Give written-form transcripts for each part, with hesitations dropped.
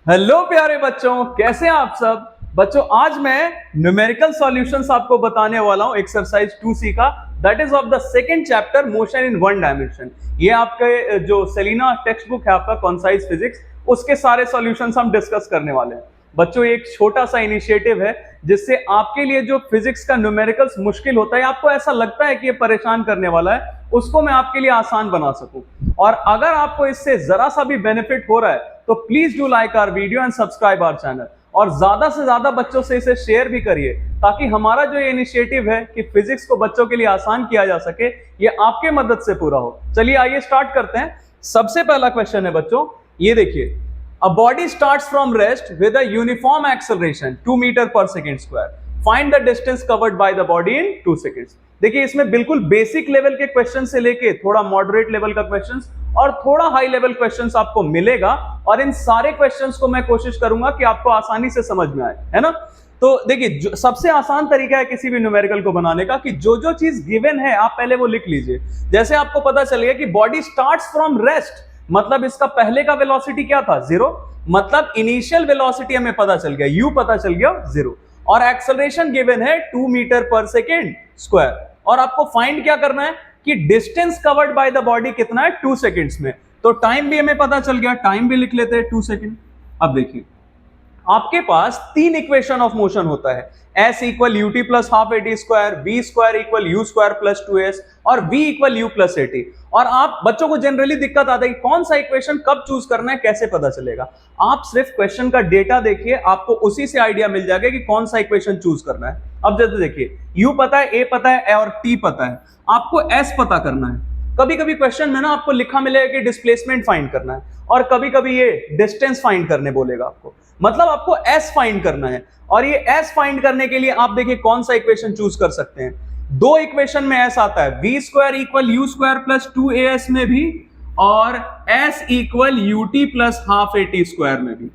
Hello प्यारे बच्चों, कैसे हैं आप सब। बच्चों आज मैं न्यूमेरिकल सॉल्यूशंस आपको बताने वाला हूं एक्सरसाइज 2C का, that is of the second chapter motion in one dimension. ये आपके जो सेलिना टेक्स्ट बुक है आपका कॉन्साइज फिजिक्स, उसके सारे सॉल्यूशंस हम डिस्कस करने वाले हैं। बच्चों एक छोटा सा इनिशिएटिव है जिससे आपके लिए जो फिजिक्स का न्यूमेरिकल्स मुश्किल होता है, आपको ऐसा लगता है कि ये परेशान करने वाला है, उसको मैं आपके लिए आसान बना सकूं। और अगर आपको इससे जरा सा भी बेनिफिट हो रहा है तो please do like our video and subscribe our channel, और ज्यादा से ज्यादा बच्चों से इसे शेयर भी करिए ताकि हमारा जो ये इनिशिएटिव है कि फिजिक्स को बच्चों के लिए आसान किया जा सके, ये आपके मदद से पूरा हो। चलिए आइए स्टार्ट करते हैं। सबसे पहला क्वेश्चन है बच्चों, ये देखिए, a body starts from rest with a uniform acceleration 2 metre per second square, find the distance covered by the body in 2 seconds। देखिए इसमें बिल्कुल बेसिक लेवल के क्वेश्चन से लेके थोड़ा मॉडरेट लेवल का क्वेश्चन और थोड़ा हाई लेवल क्वेश्चंस आपको मिलेगा, और इन सारे क्वेश्चंस को मैं कोशिश करूंगा कि आपको आसानी से समझ में आए, है ना। तो देखिए सबसे आसान तरीका है किसी भी न्यूमेरिकल को बनाने का कि जो जो चीज गिवन है आप पहले वो लिख लीजिए। जैसे आपको पता चलेगा कि बॉडी स्टार्ट्स फ्रॉम रेस्ट, मतलब इसका पहले का वेलोसिटी क्या था, 0, मतलब इनिशियल वेलोसिटी हमें पता चल गया, u पता चल गया 0, और एक्सेलरेशन गिवन है 2 मीटर पर सेकेंड स्क्वायर, और आपको फाइंड क्या करना है कि distance covered by the body कितना है 2 सेकेंड्स में। तो टाइम भी हमें पता चल गया, टाइम भी लिख लेते हैं 2 सेकेंड। अब देखिए आपके पास 3 इक्वेशन ऑफ मोशन होता है, s equal ut plus half at square, v square equal u square plus 2s, और v equal u plus at। और आप बच्चों को जनरली दिक्कत आता है कि कौन सा इक्वेशन कब चूज करना है, कैसे पता चलेगा। आप सिर्फ क्वेश्चन का डेटा देखिए, आपको उसी से आइडिया मिल जाएगा कि कौन सा इक्वेशन चूज करना है। अब जैसे देखिए u पता है, a पता है और t पता है, आपको s पता करना है। कभी कभी क्वेश्चन में ना आपको लिखा मिलेगा कि डिस्प्लेसमेंट फाइंड करना है, और कभी कभी ये डिस्टेंस फाइंड करने बोलेगा आपको, मतलब आपको s फाइंड करना है। और ये s फाइंड करने के लिए आप देखिए कौन सा इक्वेशन चूज कर सकते हैं। 2 इक्वेशन में s आता है, v square equal u square plus 2as में भी, और s equal ut plus half at square में भी।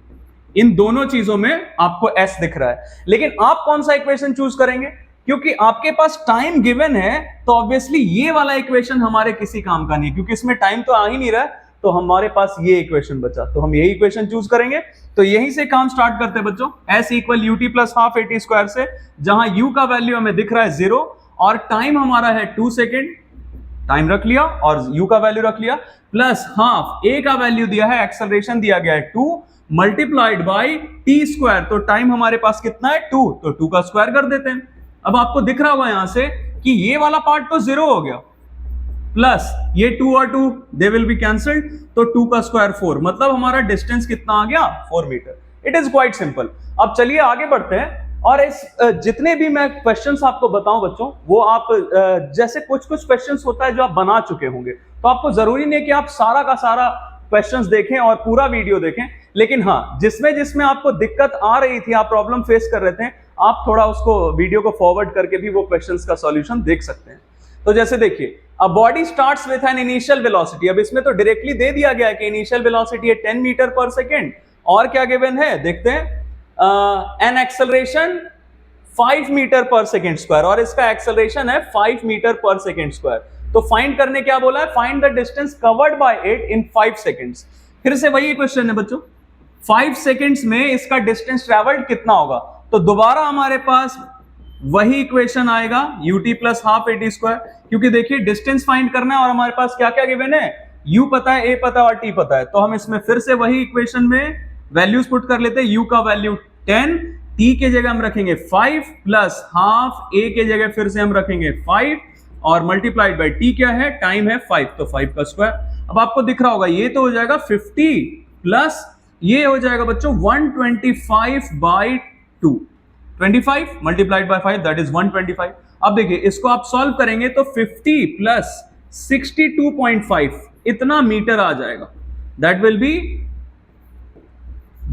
इन दोनों चीजों में आपको s दिख रहा है, लेकिन आप कौन सा इक्वेशन चूज करेंगे, क्योंकि आपके पास टाइम गिवन है तो ऑब्वियसली ये वाला इक्वेशन हमारे किसी काम का नहीं, क्योंकि इसमें टाइम तो आ ही नहीं रहा है, तो हमारे पास ये इक्वेशन बचा, तो हम यही इक्वेशन चूज करेंगे। तो यहीं से काम स्टार्ट करते हैं बच्चों, s equal ut plus half at square से, जहां u का वैल्यू हमें दिख रहा है 0 और टाइम हमारा है 2 सेकेंड, टाइम रख लिया और u का वैल्यू रख लिया, प्लस हाफ a का वैल्यू दिया है, एक्सेलरेशन दिया गया है 2 मल्टीप्लाइड बाई t स्क्वायर, तो टाइम हमारे पास कितना है 2, तो 2 का स्क्वायर कर देते हैं। अब आपको दिख रहा होगा यहां से कि ये वाला पार्ट तो 0 हो गया, प्लस ये 2 और 2 दे विल बी कैंसल्ड, तो 2 का स्क्वायर 4, मतलब हमारा डिस्टेंस कितना आ गया 4 metre. It is quite simple. अब चलिए आगे बढ़ते हैं, और इस जितने भी मैं क्वेश्चंस आपको बताऊं बच्चों, वो आप जैसे कुछ कुछ क्वेश्चंस होता है जो आप बना चुके होंगे, तो आपको जरूरी नहीं कि आप सारा का सारा क्वेश्चंस देखें और पूरा वीडियो देखें, लेकिन हाँ जिसमें जिसमें आपको दिक्कत आ रही थी, आप प्रॉब्लम फेस कर रहे थे, आप थोड़ा उसको वीडियो को फॉरवर्ड करके भी वो क्वेश्चंस का सॉल्यूशन देख सकते हैं। तो जैसे देखिए, a body starts with an initial velocity, अब इसमें तो डायरेक्टली दे दिया गया है कि इनिशियल वेलोसिटी है 10 मीटर पर सेकेंड, और क्या गिवन है देखते हैं, an acceleration 5 metre per second square, और इसका एक्सेलरेशन है 5 मीटर पर सेकेंड स्क्वायर। तो फाइंड करने क्या बोला है, find the distance covered by it in 5 seconds. फिर से वही क्वेश्चन है बच्चों, 5 सेकेंड्स में इसका डिस्टेंस ट्रेवल्ड कितना होगा, तो दोबारा हमारे पास वही इक्वेशन आएगा ut plus half at square, क्योंकि देखिए डिस्टेंस फाइंड करना है और हमारे पास क्या क्या गिवन है, u पता है, a पता है और t पता है, तो हम इसमें फिर से वही इक्वेशन में वैल्यूज पुट कर लेते हैं। u का वैल्यू 10, t के जगह हम रखेंगे 5 प्लस हाफ, a के जगह फिर से हम रखेंगे 5, और मल्टीप्लाइड बाय t क्या है, टाइम है 5, तो 5 का स्क्वायर। अब आपको दिख रहा होगा ये तो हो जाएगा 50 प्लस ये हो जाएगा बच्चों 125 by 2, 25 multiplied by 5 that is 125। अब देखिए इसको आप सॉल्व करेंगे तो 50 प्लस 62.5 इतना मीटर आ जाएगा, दैट विल बी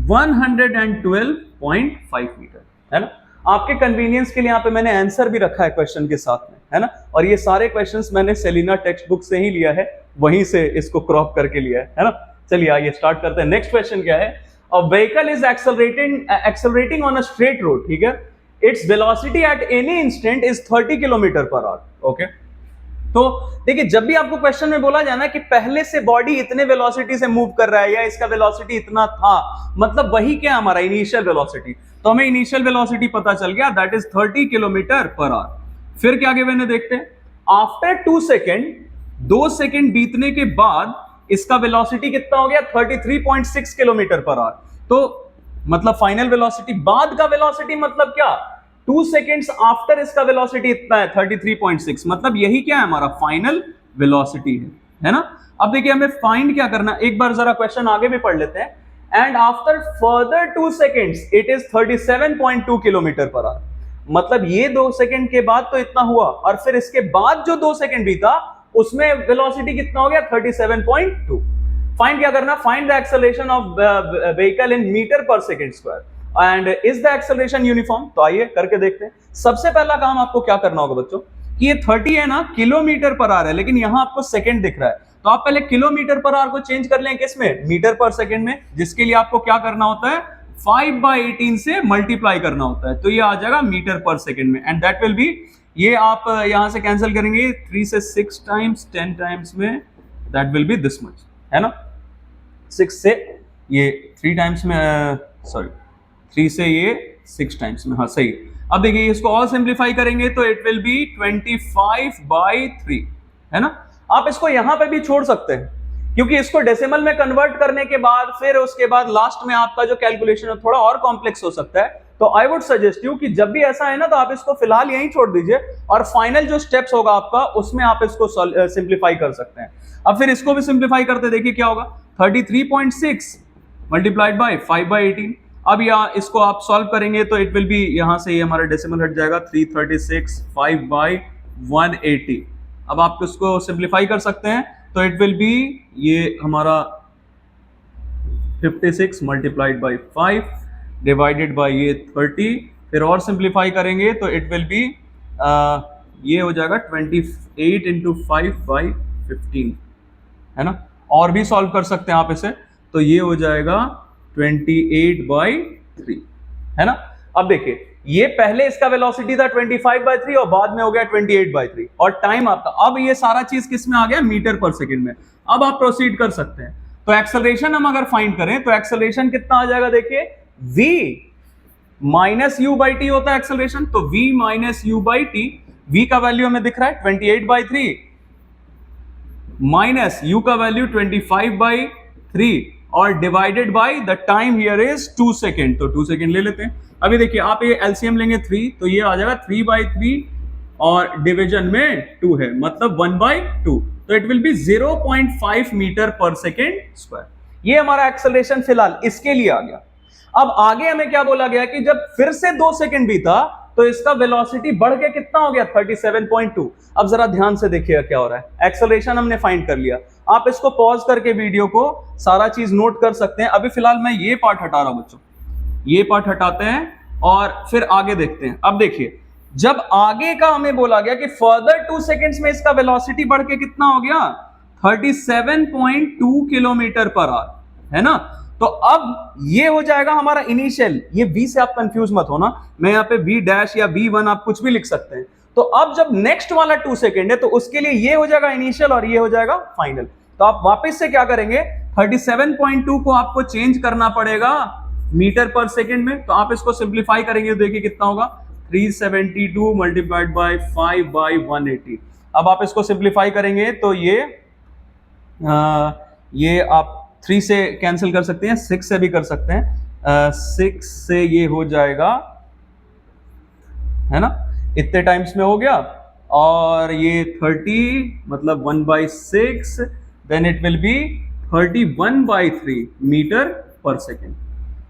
112.5 मीटर, है ना। आपके कन्वीनियंस के लिए यहाँ पे मैंने आंसर भी रखा है क्वेश्चन के साथ में, है ना, और ये सारे क्वेश्चंस मैंने सेलिना टेक्स्ट बुक से ही लिया है, वहीं से इसको क्रॉप करके लिया है ना। चलिए आइए स्टार्ट करते हैं। नेक्स्ट क्वेश्चन क्या है, a vehicle is accelerating on a straight road, ठीक है, its velocity at any instant is 30 kilometre per our, okay. तो देखिए, जब भी आपको क्वेश्चन में बोला जाए ना कि पहले से बॉडी इतने वेलोसिटी से मूव कर रहा है या इसका वेलोसिटी इतना था, मतलब वही क्या हमारा इनिशियल वेलोसिटी, तो हमें इनिशियल वेलोसिटी पता चल गया, that is 30 kilometre per hour. फिर क्या गिवन है देखते हैं, आफ्टर 2 सेकेंड, 2 सेकेंड बीतने के बाद इसका वेलोसिटी कितना हो गया, 33.6 किलोमीटर पर आवर। तो मतलब फाइनल वेलोसिटी, बाद का वेलोसिटी मतलब क्या, 2 सेकेंड्स आफ्टर इसका वेलोसिटी इतना है 33.6, मतलब यही क्या है हमारा फाइनल वेलोसिटी है ना। अब देखिए हमें फाइंड क्या करना, एक बार जरा क्वेश्चन आगे भी पढ़ लेते हैं। And after further 2 seconds it is 37.2 kilometre per our, मतलब ये 2 सेकेंड के बाद तो इतना हुआ, और फिर इसके बाद जो 2 सेकेंड बीता उसमें वेलोसिटी कितना हो गया, 37.2। फाइंड क्या करना, find the acceleration of vehicle in meter per second square and is the acceleration uniform. तो आइए करके देखते हैं। सबसे पहला काम आपको क्या करना होगा बच्चों, कि ये 30 है ना किलोमीटर पर आवर है, लेकिन यहां आपको सेकंड दिख रहा है, तो आप पहले किलोमीटर पर आवर को चेंज कर लें किसमें, मीटर पर सेकंड में, जिसके लिए आपको क्या करना होता है, 5/18 से मल्टीप्लाई करना होता है, तो ये आ जाएगा मीटर पर सेकंड में। एंड दैट विल बी, ये आप यहां से कैंसिल करेंगे 3 से 6 टाइम्स, 10 टाइम्स में, that will be this much, है ना। 6 से ये 3 टाइम्स में, सॉरी 3 से ये 6 टाइम्स में, हाँ सही। अब देखिए इसको और सिंप्लीफाई करेंगे तो इट विल बी 25/3, है ना। आप इसको यहां पे भी छोड़ सकते हैं, क्योंकि इसको डेसिमल में कन्वर्ट करने के बाद फिर उसके बाद लास्ट में आपका जो कैलकुलेशन है थोड़ा और कॉम्प्लेक्स हो सकता है। तो आई वुड सजेस्ट यू कि जब भी ऐसा है ना, तो आप इसको फिलहाल यहीं छोड़ दीजिए, और फाइनल जो स्टेप्स होगा आपका उसमें आप इसको सिंप्लीफाई कर सकते हैं। अब फिर इसको भी सिंप्लीफाई करते देखिए क्या होगा, 33.6 मल्टीप्लाइड बाय 5/18। अब यहाँ इसको आप सॉल्व करेंगे तो इट विल बी, यहां से ये हमारा डेसिमल हट जाएगा, 336 5/180। अब आप इसको सिंप्लीफाई कर सकते हैं तो इट विल बी, ये हमारा 56 मल्टीप्लाइड बाय 5 डिवाइडेड बाय ये 30, फिर और सिंप्लीफाई करेंगे तो इट विल बी, ये हो जाएगा 28 इंटू 5/15, है ना। और भी सॉल्व कर सकते हैं आप इसे, तो ये हो जाएगा 28/3, है ना। अब देखिए ये पहले इसका वेलोसिटी था 25/3 और बाद में हो गया 28/3, और टाइम आपका, अब ये सारा चीज किस में आ गया, मीटर पर सेकंड में। अब आप प्रोसीड कर सकते हैं। तो एक्सेलरेशन हम अगर फाइंड करें तो एक्सेलरेशन कितना आ जाएगा, देखिए v minus u by T होता है एक्सेलरेशन, तो v minus u by T, v का वैल्यू हमें दिख रहा है 28/3 माइनस u का वैल्यू 25/3 और divided by the time here is 2 second, तो 2 सेकेंड ले लेते हैं। अभी देखिए आप ये एलसीएम लेंगे 3, तो ये आ जाएगा 3/3 और डिवीजन में 2 है, मतलब 1/2, तो it will B 0.5 metre per second square. ये हमारा एक्सेलरेशन फिलहाल इसके लिए आ गया। अब आगे हमें क्या बोला गया कि जब फिर से 2 सेकेंड बीता तो इसका वेलोसिटी बढ़ के कितना हो गया, 37.2। अब जरा ध्यान से देखिएगा क्या हो रहा है। एक्सेलरेशन हमने फाइंड कर लिया, आप इसको पॉज करके वीडियो को सारा चीज नोट कर सकते हैं। अभी फिलहाल मैं ये पार्ट हटा रहा हूं बच्चों, ये पार्ट हटाते हैं और फिर आगे देखते हैं। अब देखिए जब आगे का हमें बोला गया कि फर्दर 2 सेकेंड्स में इसका वेलोसिटी बढ़ के कितना हो गया, 37.2 किलोमीटर पर आवर, है ना। तो अब ये हो जाएगा हमारा इनिशियल, ये v से आप कंफ्यूज मत होना, मैं यहाँ पे v डैश या v1 आप कुछ भी लिख सकते हैं। तो अब जब नेक्स्ट वाला 2 सेकेंड है तो उसके लिए ये हो जाएगा इनिशियल और ये हो जाएगा फाइनल। तो आप वापस से क्या करेंगे, 37.2 को आपको चेंज करना पड़ेगा मीटर पर सेकेंड में, तो आप इसको सिंप्लीफाई करेंगे तो देखिए कितना होगा, 372 मल्टीप्लाइड बाय 5/180। अब आप इसको सिंप्लीफाई करेंगे तो ये आप 3 से कैंसिल कर सकते हैं, 6 से भी कर सकते हैं, 6 से ये हो जाएगा, है ना, इतने टाइम्स में हो गया, और ये 30 मतलब 1/6, then it will be 31/3 metre per second.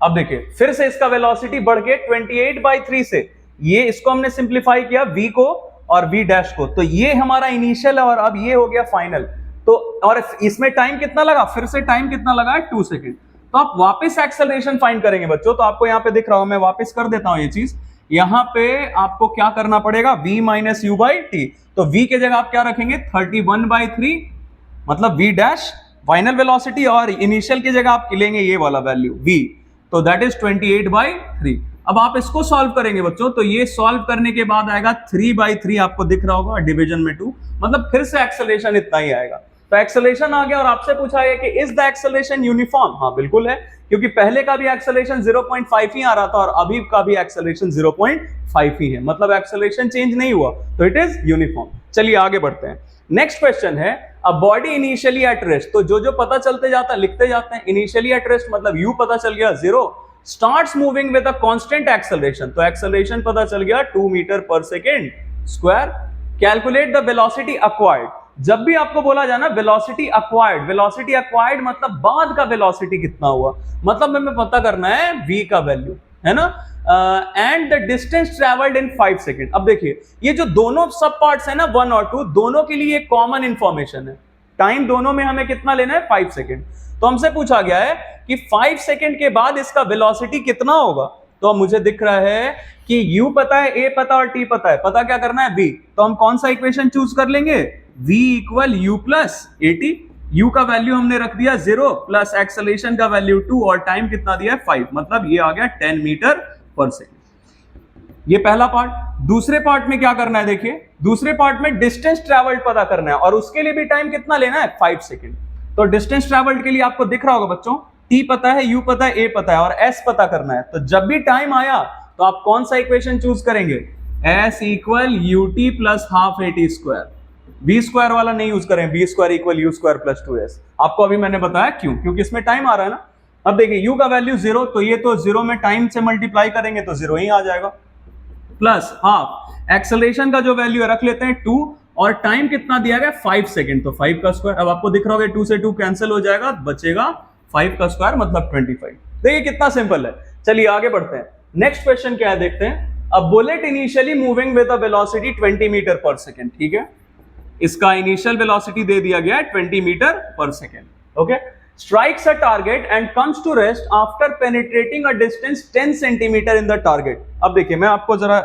अब देखिए फिर से इसका वेलोसिटी बढ़ के 28/3 से, ये इसको हमने सिंप्लीफाई किया v को और v डैश को, तो ये हमारा इनिशियल है और अब ये हो गया फाइनल। तो और इसमें टाइम कितना लगा, फिर से टाइम कितना लगा है, 2 सेकेंड। तो आप वापस एक्सेलरेशन फाइंड करेंगे बच्चों, तो आपको यहाँ पे दिख रहा हूं, मैं वापस कर देता हूं ये चीज। यहाँ पे आपको क्या करना पड़ेगा, v minus u by T, तो v के जगह आप क्या रखेंगे, 31/3 मतलब v डैश फाइनल वेलोसिटी, और इनिशियल की जगह आप लेंगे ये वाला वैल्यू v, तो दैट इज 28/3। अब आप इसको सॉल्व करेंगे बच्चों, तो ये सॉल्व करने के बाद आएगा 3/3, आपको दिख रहा होगा डिवीजन में 2, मतलब फिर से एक्सेलरेशन इतना ही आएगा। तो एक्सेलरेशन आ गया और आपसे पूछा गया कि इज द एक्सेलरेशन यूनिफॉर्म? हाँ बिल्कुल है, क्योंकि पहले का भी एक्सेलरेशन 0.5 ही आ रहा था और अभी का भी एक्सेलरेशन 0.5 ही है, मतलब एक्सेलरेशन चेंज नहीं हुआ, तो इट इज यूनिफॉर्म। चलिए आगे बढ़ते हैं। नेक्स्ट क्वेश्चन है a body initially at rest, तो जो पता चलते जाता है लिखते जाते हैं। इनिशियली एट रेस्ट मतलब यू पता चल गया 0, starts moving with a constant acceleration, तो एक्सेलरेशन पता चल गया 2 metre per second square. Calculate the velocity acquired, जब भी आपको बोला जाए ना वेलोसिटी एक्वायर्ड मतलब बाद का वेलोसिटी कितना हुआ, मतलब हमें पता करना है v का वैल्यू, है ना। And the distance travelled in 5 second. अब देखिए ये जो दोनों सब पार्ट्स है ना 1 और 2, दोनों के लिए कॉमन इंफॉर्मेशन है। टाइम दोनों में हमें कितना लेना है 5 सेकेंड। तो हमसे पूछा गया है कि 5 सेकेंड के बाद इसका वेलोसिटी कितना होगा। तो मुझे दिख रहा है कि u पता है, a पता और t पता है, पता क्या करना है v। तो हम कौन सा इक्वेशन चूज कर लेंगे, v equal u plus at। u का वैल्यू हमने रख दिया 0 प्लस एक्सेलरेशन का वैल्यू 2 और टाइम कितना दिया है 5, मतलब ये आ गया 10 मीटर पर सेकेंड। ये पहला पार्ट। दूसरे पार्ट में क्या करना है, देखिए दूसरे पार्ट में डिस्टेंस ट्रेवल्ड पता करना है और उसके लिए भी टाइम कितना लेना है 5 सेकेंड। तो डिस्टेंस ट्रेवल्ड के लिए आपको दिख रहा होगा बच्चों, t पता है, u पता है, a पता है और s पता करना है। तो जब भी टाइम आया तो आप कौन सा इक्वेशन चूज करेंगे, s equal ut plus half at square. v square वाला नहीं यूज करें, v square equal u square plus 2s। आपको अभी मैंने बताया क्यों, क्योंकि इसमें टाइम आ रहा है ना। अब देखिए u का वैल्यू 0, तो ये तो 0 में टाइम से मल्टीप्लाई करेंगे तो 0 ही आ जाएगा, प्लस हाफ एक्सेलरेशन का जो वैल्यू है रख लेते हैं 2 और टाइम कितना दिया गया 5 सेकंड, तो 5 का स्क्वायर। अब आपको दिख रहा होगा 2 से 2 कैंसिल हो जाएगा, बचेगा 5 का स्क्वायर मतलब 25। देखिए कितना सिंपल है। चलिए आगे बढ़ते हैं। नेक्स्ट क्वेश्चन क्या है देखते हैं। A bullet initially moving with a velocity 20 metre per second, ठीक है, इसका इनिशियल वेलोसिटी दे दिया गया है 20 metre per second, okay. Strikes a target and comes to rest after penetrating a distance 10 centimetre in the target. अब देखिए मैं आपको जरा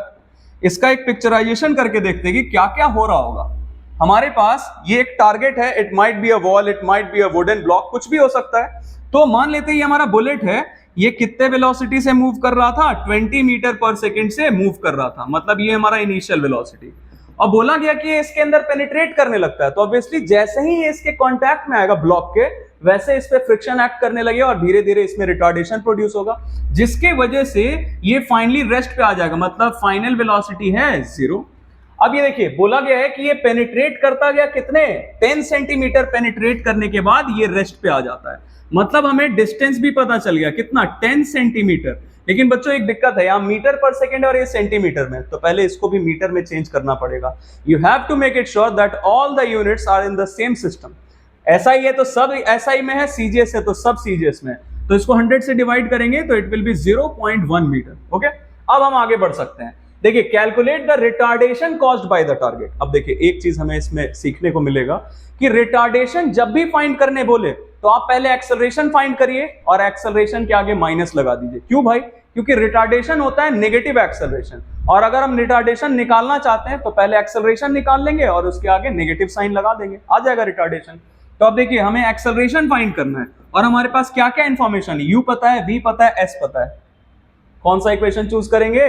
इसका एक पिक्चराइजेशन करके देखते हैं कि क्या क्या हो रहा होगा। हमारे पास ये एक टारगेट है, it might be a wall, it might be a wooden block, कुछ भी हो सकता है। तो मान लेते हैं ये हमारा बुलेट है, ये कितने वेलोसिटी से मूव कर रहा था, 20 मीटर पर सेकंड से मूव कर रहा था, मतलब ये हमारा इनिशियल वेलोसिटी। और बोला गया कि इसके अंदर पेनिट्रेट करने लगता है, तो ऑब्वियसली जैसे ही ये इसके कांटेक्ट में आएगा ब्लॉक के, वैसे इस पे फ्रिक्शन एक्ट करने लगे और धीरे धीरे इसमें रिटार्डेशन प्रोड्यूस होगा, जिसके वजह से ये फाइनली रेस्ट पे आ जाएगा, मतलब फाइनल वेलोसिटी है 0। अब ये देखिए बोला गया है कि ये पेनिट्रेट करता गया कितने 10 सेंटीमीटर पेनिट्रेट करने के बाद ये रेस्ट पे आ जाता है, मतलब हमें डिस्टेंस भी पता चल गया कितना 10 सेंटीमीटर। लेकिन बच्चों एक दिक्कत है, यहाँ मीटर पर सेकेंड और ये सेंटीमीटर में, तो पहले इसको भी मीटर में चेंज करना पड़ेगा। You have to make it sure that all the units are in the same system. SI है तो सब SI में है, CGS है तो सब CGS में है, तो इसको 100 से डिवाइड करेंगे तो it will be 0.1 metre, okay. अब हम आगे बढ़ सकते हैं। देखिए calculate the retardation caused by the target. अब देखिए एक चीज हमें इसमें सीखने को मिलेगा कि रिटार्डेशन जब भी फाइंड करने बोले तो आप पहले एक्सेलरेशन फाइंड करिए और एक्सेलरेशन के आगे माइनस लगा दीजिए। क्यों भाई, क्योंकि रिटार्डेशन होता है नेगेटिव एक्सेलरेशन, और अगर हम रिटार्डेशन निकालना चाहते हैं तो पहले एक्सेलरेशन निकाल लेंगे और उसके आगे नेगेटिव साइन लगा देंगे, आ जाएगा रिटार्डेशन। तो अब देखिए हमें एक्सेलरेशन फाइंड करना है और हमारे पास क्या क्या इंफॉर्मेशन है, u पता है, v पता है, s पता है। कौन सा इक्वेशन चूज करेंगे,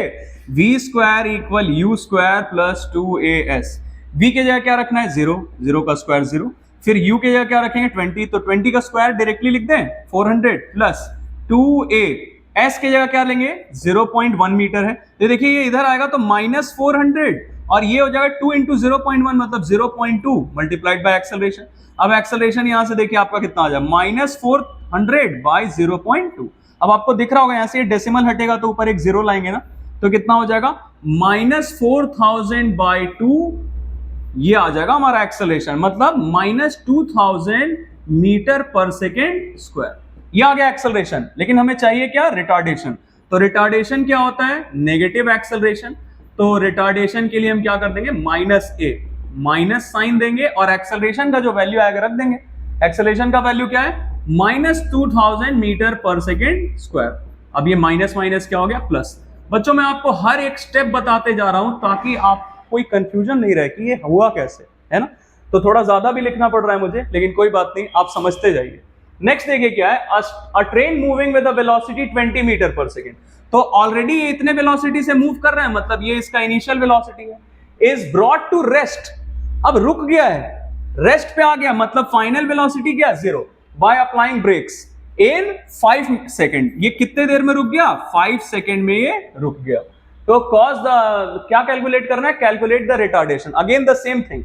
v square equal u square plus 2as। v की जगह क्या रखना है 0, 0 का स्क्वायर 0, फिर u की जगह क्या रखेंगे 20, तो 20 का स्क्वायर डायरेक्टली लिख दें 400 प्लस 2a। s की जगह क्या लेंगे 0.1 मीटर है, तो देखिए ये इधर आएगा तो माइनस 400 और ये हो जाएगा 2 इंटू 0.1 मतलब 0.2 मल्टीप्लाइड बाय एक्सेलरेशन। अब एक्सेलरेशन यहां से देखिए आपका कितना आ जाए माइनस 400 बाय 0.2। अब आपको दिख रहा होगा यहां से डेसिमल हटेगा तो ऊपर एक 0 लाएंगे ना, तो कितना हो जाएगा माइनस 4000 बाय 2, ये आ जाएगा हमारा एक्सेलरेशन, मतलब minus 2000 metre per second square. ये आ गया एक्सेलरेशन। लेकिन हमें चाहिए क्या, रिटार्डेशन। तो रिटार्डेशन क्या होता है, नेगेटिव एक्सेलरेशन। तो रिटार्डेशन के लिए हम क्या कर देंगे -a, माइनस साइन देंगे और एक्सेलरेशन का जो वैल्यू आएगा रख देंगे। एक्सेलरेशन का वैल्यू क्या है -2000 मीटर पर सेकेंड स्क्वायर। अब ये माइनस माइनस क्या हो गया प्लस। बच्चों मैं आपको हर एक स्टेप बताते जा रहा हूं ताकि आप कोई कंफ्यूजन नहीं रहे कि ये हुआ कैसे, है ना। तो थोड़ा ज्यादा भी लिखना पड़ रहा है मुझे, लेकिन कोई बात नहीं, आप समझते जाइए। नेक्स्ट देखिए क्या है, a train moving with a velocity 20 metre per second. तो ऑलरेडी ये इतने वेलोसिटी से मूव कर रहा है, मतलब ये इसका इनिशियल वेलोसिटी है, इज ब्रॉट टू रेस्ट, अब रुक गया है, रेस्ट पे आ गया, मतलब फाइनल वेलोसिटी क्या, 0, by applying brakes in 5 second. ये कितने देर में रुक गया, 5 सेकेंड में ये रुक गया। तो कॉज द क्या कैलकुलेट करना है, calculate the retardation, again the same thing,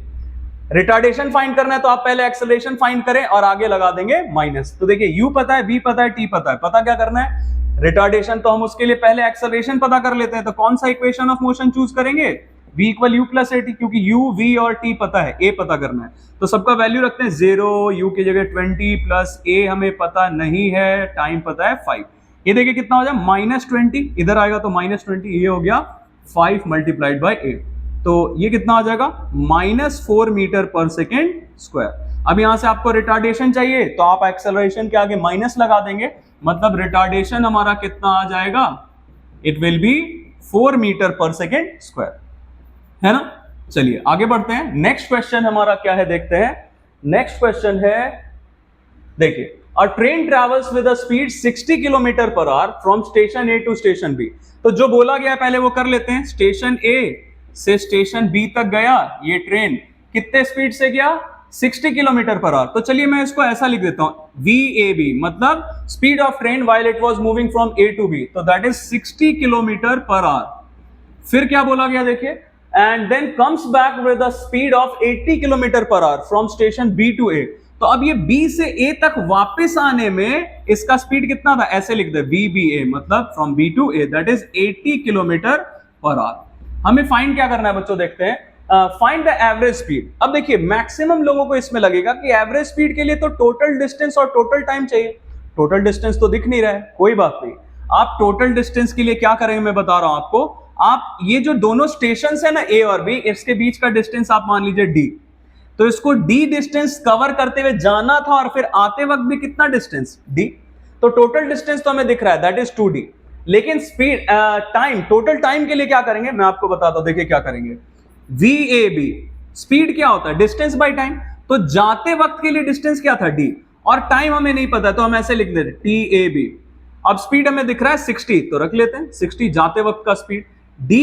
retardation find करना है तो आप पहले एक्सेलरेशन फाइंड करें और आगे लगा देंगे माइनस। तो देखिए u पता है, v पता है, t पता है, पता क्या करना है, रिटार्डेशन, तो हम उसके लिए पहले एक्सेलरेशन पता कर लेते हैं। तो कौन सा इक्वेशन ऑफ मोशन चूज करेंगे, v equal u plus at, क्योंकि u, v और t पता है, a पता करना है। तो सबका वैल्यू रखते हैं 0, u की जगह 20 प्लस a हमें पता नहीं है, टाइम पता है 5। ये देखिए कितना हो जाए, -20, इधर आएगा तो -20, ये हो गया 5 मल्टीप्लाइड बाई 8, तो ये कितना आ जाएगा, -4 मीटर पर सेकेंड स्क्वायर। अब यहां से आपको रिटार्डेशन चाहिए तो आप एक्सेलरेशन के आगे माइनस लगा देंगे, मतलब रिटार्डेशन हमारा कितना आ जाएगा, it will B 4 metre per second square, है ना। चलिए आगे बढ़ते हैं, नेक्स्ट क्वेश्चन हमारा क्या है देखते हैं। नेक्स्ट क्वेश्चन है, देखिए, a train travels with a speed 60 kilometre per hour from station A to station B. तो जो बोला गया है पहले वो कर लेते हैं, स्टेशन ए से स्टेशन बी तक गया ये ट्रेन, कितने स्पीड से गया, 60 किलोमीटर पर आवर। तो चलिए मैं इसको ऐसा लिख देता हूं, VAB मतलब speed of train while it was moving from A to B, तो that is 60 kilometre per hour. फिर क्या बोला गया देखिए, and then comes back with a speed of 80 kilometre per hour from station B to A। तो अब ये B से A तक वापस आने में इसका स्पीड कितना था, ऐसे लिख दे VBA मतलब from B to A, that is 80 kilometre per hour. हमें फाइंड क्या करना है बच्चों, देखते हैं, फाइंड द एवरेज स्पीड। अब देखिए मैक्सिमम लोगों को इसमें लगेगा कि एवरेज स्पीड के लिए तो टोटल डिस्टेंस और टोटल टाइम चाहिए, टोटल डिस्टेंस तो दिख नहीं रहा है, कोई बात नहीं, आप टोटल डिस्टेंस के लिए क्या करेंगे मैं बता रहा हूं आपको। आप ये जो दोनों स्टेशन है ना A और B, इसके बीच का डिस्टेंस आप मान लीजिए D, तो इसको D डिस्टेंस कवर करते हुए जाना था और फिर आते वक्त भी कितना डिस्टेंस D, तो टोटल डिस्टेंस तो हमें दिख रहा है दैट इज 2D। लेकिन स्पीड टाइम, टोटल टाइम के लिए क्या करेंगे मैं आपको बताता हूं, देखिए क्या करेंगे, VAB स्पीड क्या होता है, डिस्टेंस बाय टाइम, तो जाते वक्त के लिए डिस्टेंस क्या था D, और टाइम हमें नहीं पता तो हम ऐसे लिख देते TAB। अब स्पीड हमें दिख रहा है 60, तो रख लेते हैं 60 जाते वक्त का स्पीड, D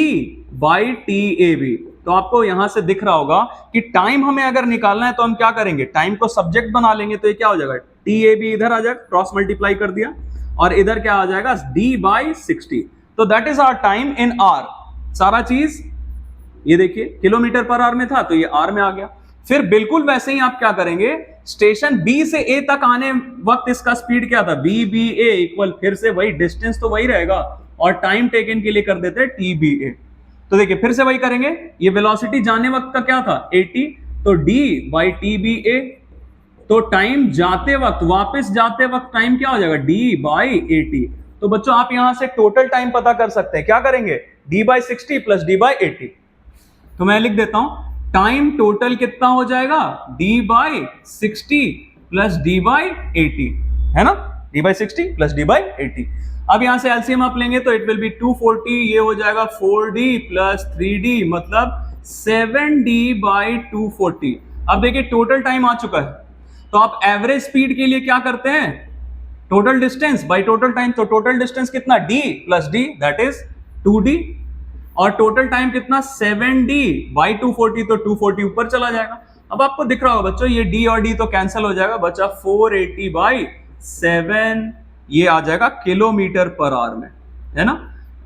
बाई TAB। तो आपको यहां से दिख रहा होगा कि टाइम हमें अगर निकालना है तो हम क्या करेंगे, टाइम को सब्जेक्ट बना लेंगे, तो ये क्या हो जाएगा, TAB इधर आ जाएगा, क्रॉस मल्टीप्लाई कर दिया, और इधर क्या आ जाएगा D बाई 60, तो that is our time in hour. सारा चीज ये देखिए किलोमीटर पर आवर में था तो ये आर में आ गया। फिर बिल्कुल वैसे ही आप क्या करेंगे, स्टेशन बी से ए तक आने वक्त इसका स्पीड क्या था, VBA इक्वल, फिर से वही डिस्टेंस तो वही रहेगा और टाइम टेकन के लिए कर देते हैं TBA। तो देखिए फिर से वही करेंगे, ये वेलोसिटी जाने वक्त का क्या था 80, तो D बाई TBA, तो टाइम जाते वक्त, वापस जाते वक्त टाइम क्या हो जाएगा, D बाई 80। तो बच्चों आप यहां से टोटल टाइम पता कर सकते हैं, क्या करेंगे, D by 60 plus D by 80। तो मैं लिख देता हूं, टाइम टोटल कितना हो जाएगा, D by 60 plus D by 80, है ना, D by 60 plus D by 80। अब यहां से एलसीएम आप लेंगे तो इट विल बी 240, ये हो जाएगा 4D प्लस 3D मतलब 7D बाई 240। अब देखिए टोटल टाइम आ चुका है, तो आप एवरेज स्पीड के लिए क्या करते हैं, total distance by total time, तो टोटल डिस्टेंस कितना D plus D that is 2D, और टोटल टाइम कितना 7D बाई 240, तो 240 ऊपर चला जाएगा। अब आपको दिख रहा होगा बच्चों ये D और D तो कैंसिल हो जाएगा, बचा 480 बाई 7, ये आ जाएगा किलोमीटर पर आवर में, है ना।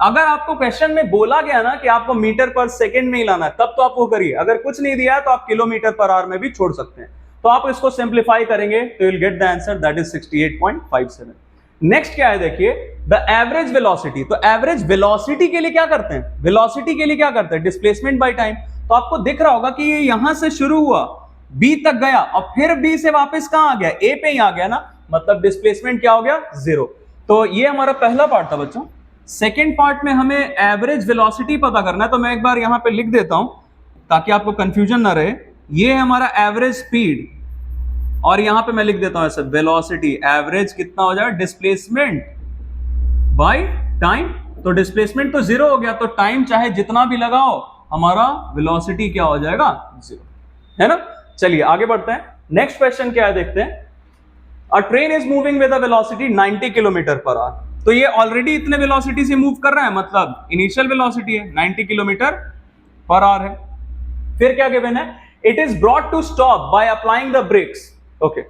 अगर आपको क्वेश्चन में बोला गया ना कि आपको मीटर पर सेकंड में ही लाना है तब तो आप वो करिए, अगर कुछ नहीं दिया है तो आप किलोमीटर पर आवर में भी छोड़ सकते हैं। तो आप इसको सिंप्लीफाई करेंगे तो you will get the answer that is 68.57। Next क्या है देखिए, द एवरेज वेलोसिटी। तो एवरेज वेलोसिटी के लिए क्या करते हैं, वेलोसिटी के लिए क्या करते हैं, डिस्प्लेसमेंट बाय टाइम। तो आपको दिख रहा होगा कि ये यहां से शुरू हुआ, बी तक गया और फिर बी से वापस कहां आ गया, ए पे ही आ गया ना, मतलब डिस्प्लेसमेंट क्या हो गया, 0। तो ये हमारा पहला पार्ट था बच्चों। सेकेंड पार्ट में हमें एवरेज वेलोसिटी पता करना है, तो मैं एक बार यहां पे लिख देता हूं ताकि आपको कंफ्यूजन ना रहे। ये है हमारा एवरेज स्पीड और यहां पे मैं लिख देता हूं ऐसे वेलोसिटी, एवरेज कितना हो जाएगा, डिस्प्लेसमेंट बाय टाइम। तो डिस्प्लेसमेंट तो 0 हो गया, तो टाइम चाहे जितना भी लगाओ हमारा वेलोसिटी क्या हो जाएगा, 0, है ना। चलिए आगे बढ़ते हैं, नेक्स्ट क्वेश्चन क्या है देखते हैं। अ train is moving with a velocity 90 kilometre per our. तो ये ऑलरेडी इतने वेलोसिटी से मूव कर रहा है, मतलब इनिशियल वेलोसिटी है 90 किलोमीटर पर आवर है। फिर क्या गिवन है, it is brought to stop by applying the brakes. Okay,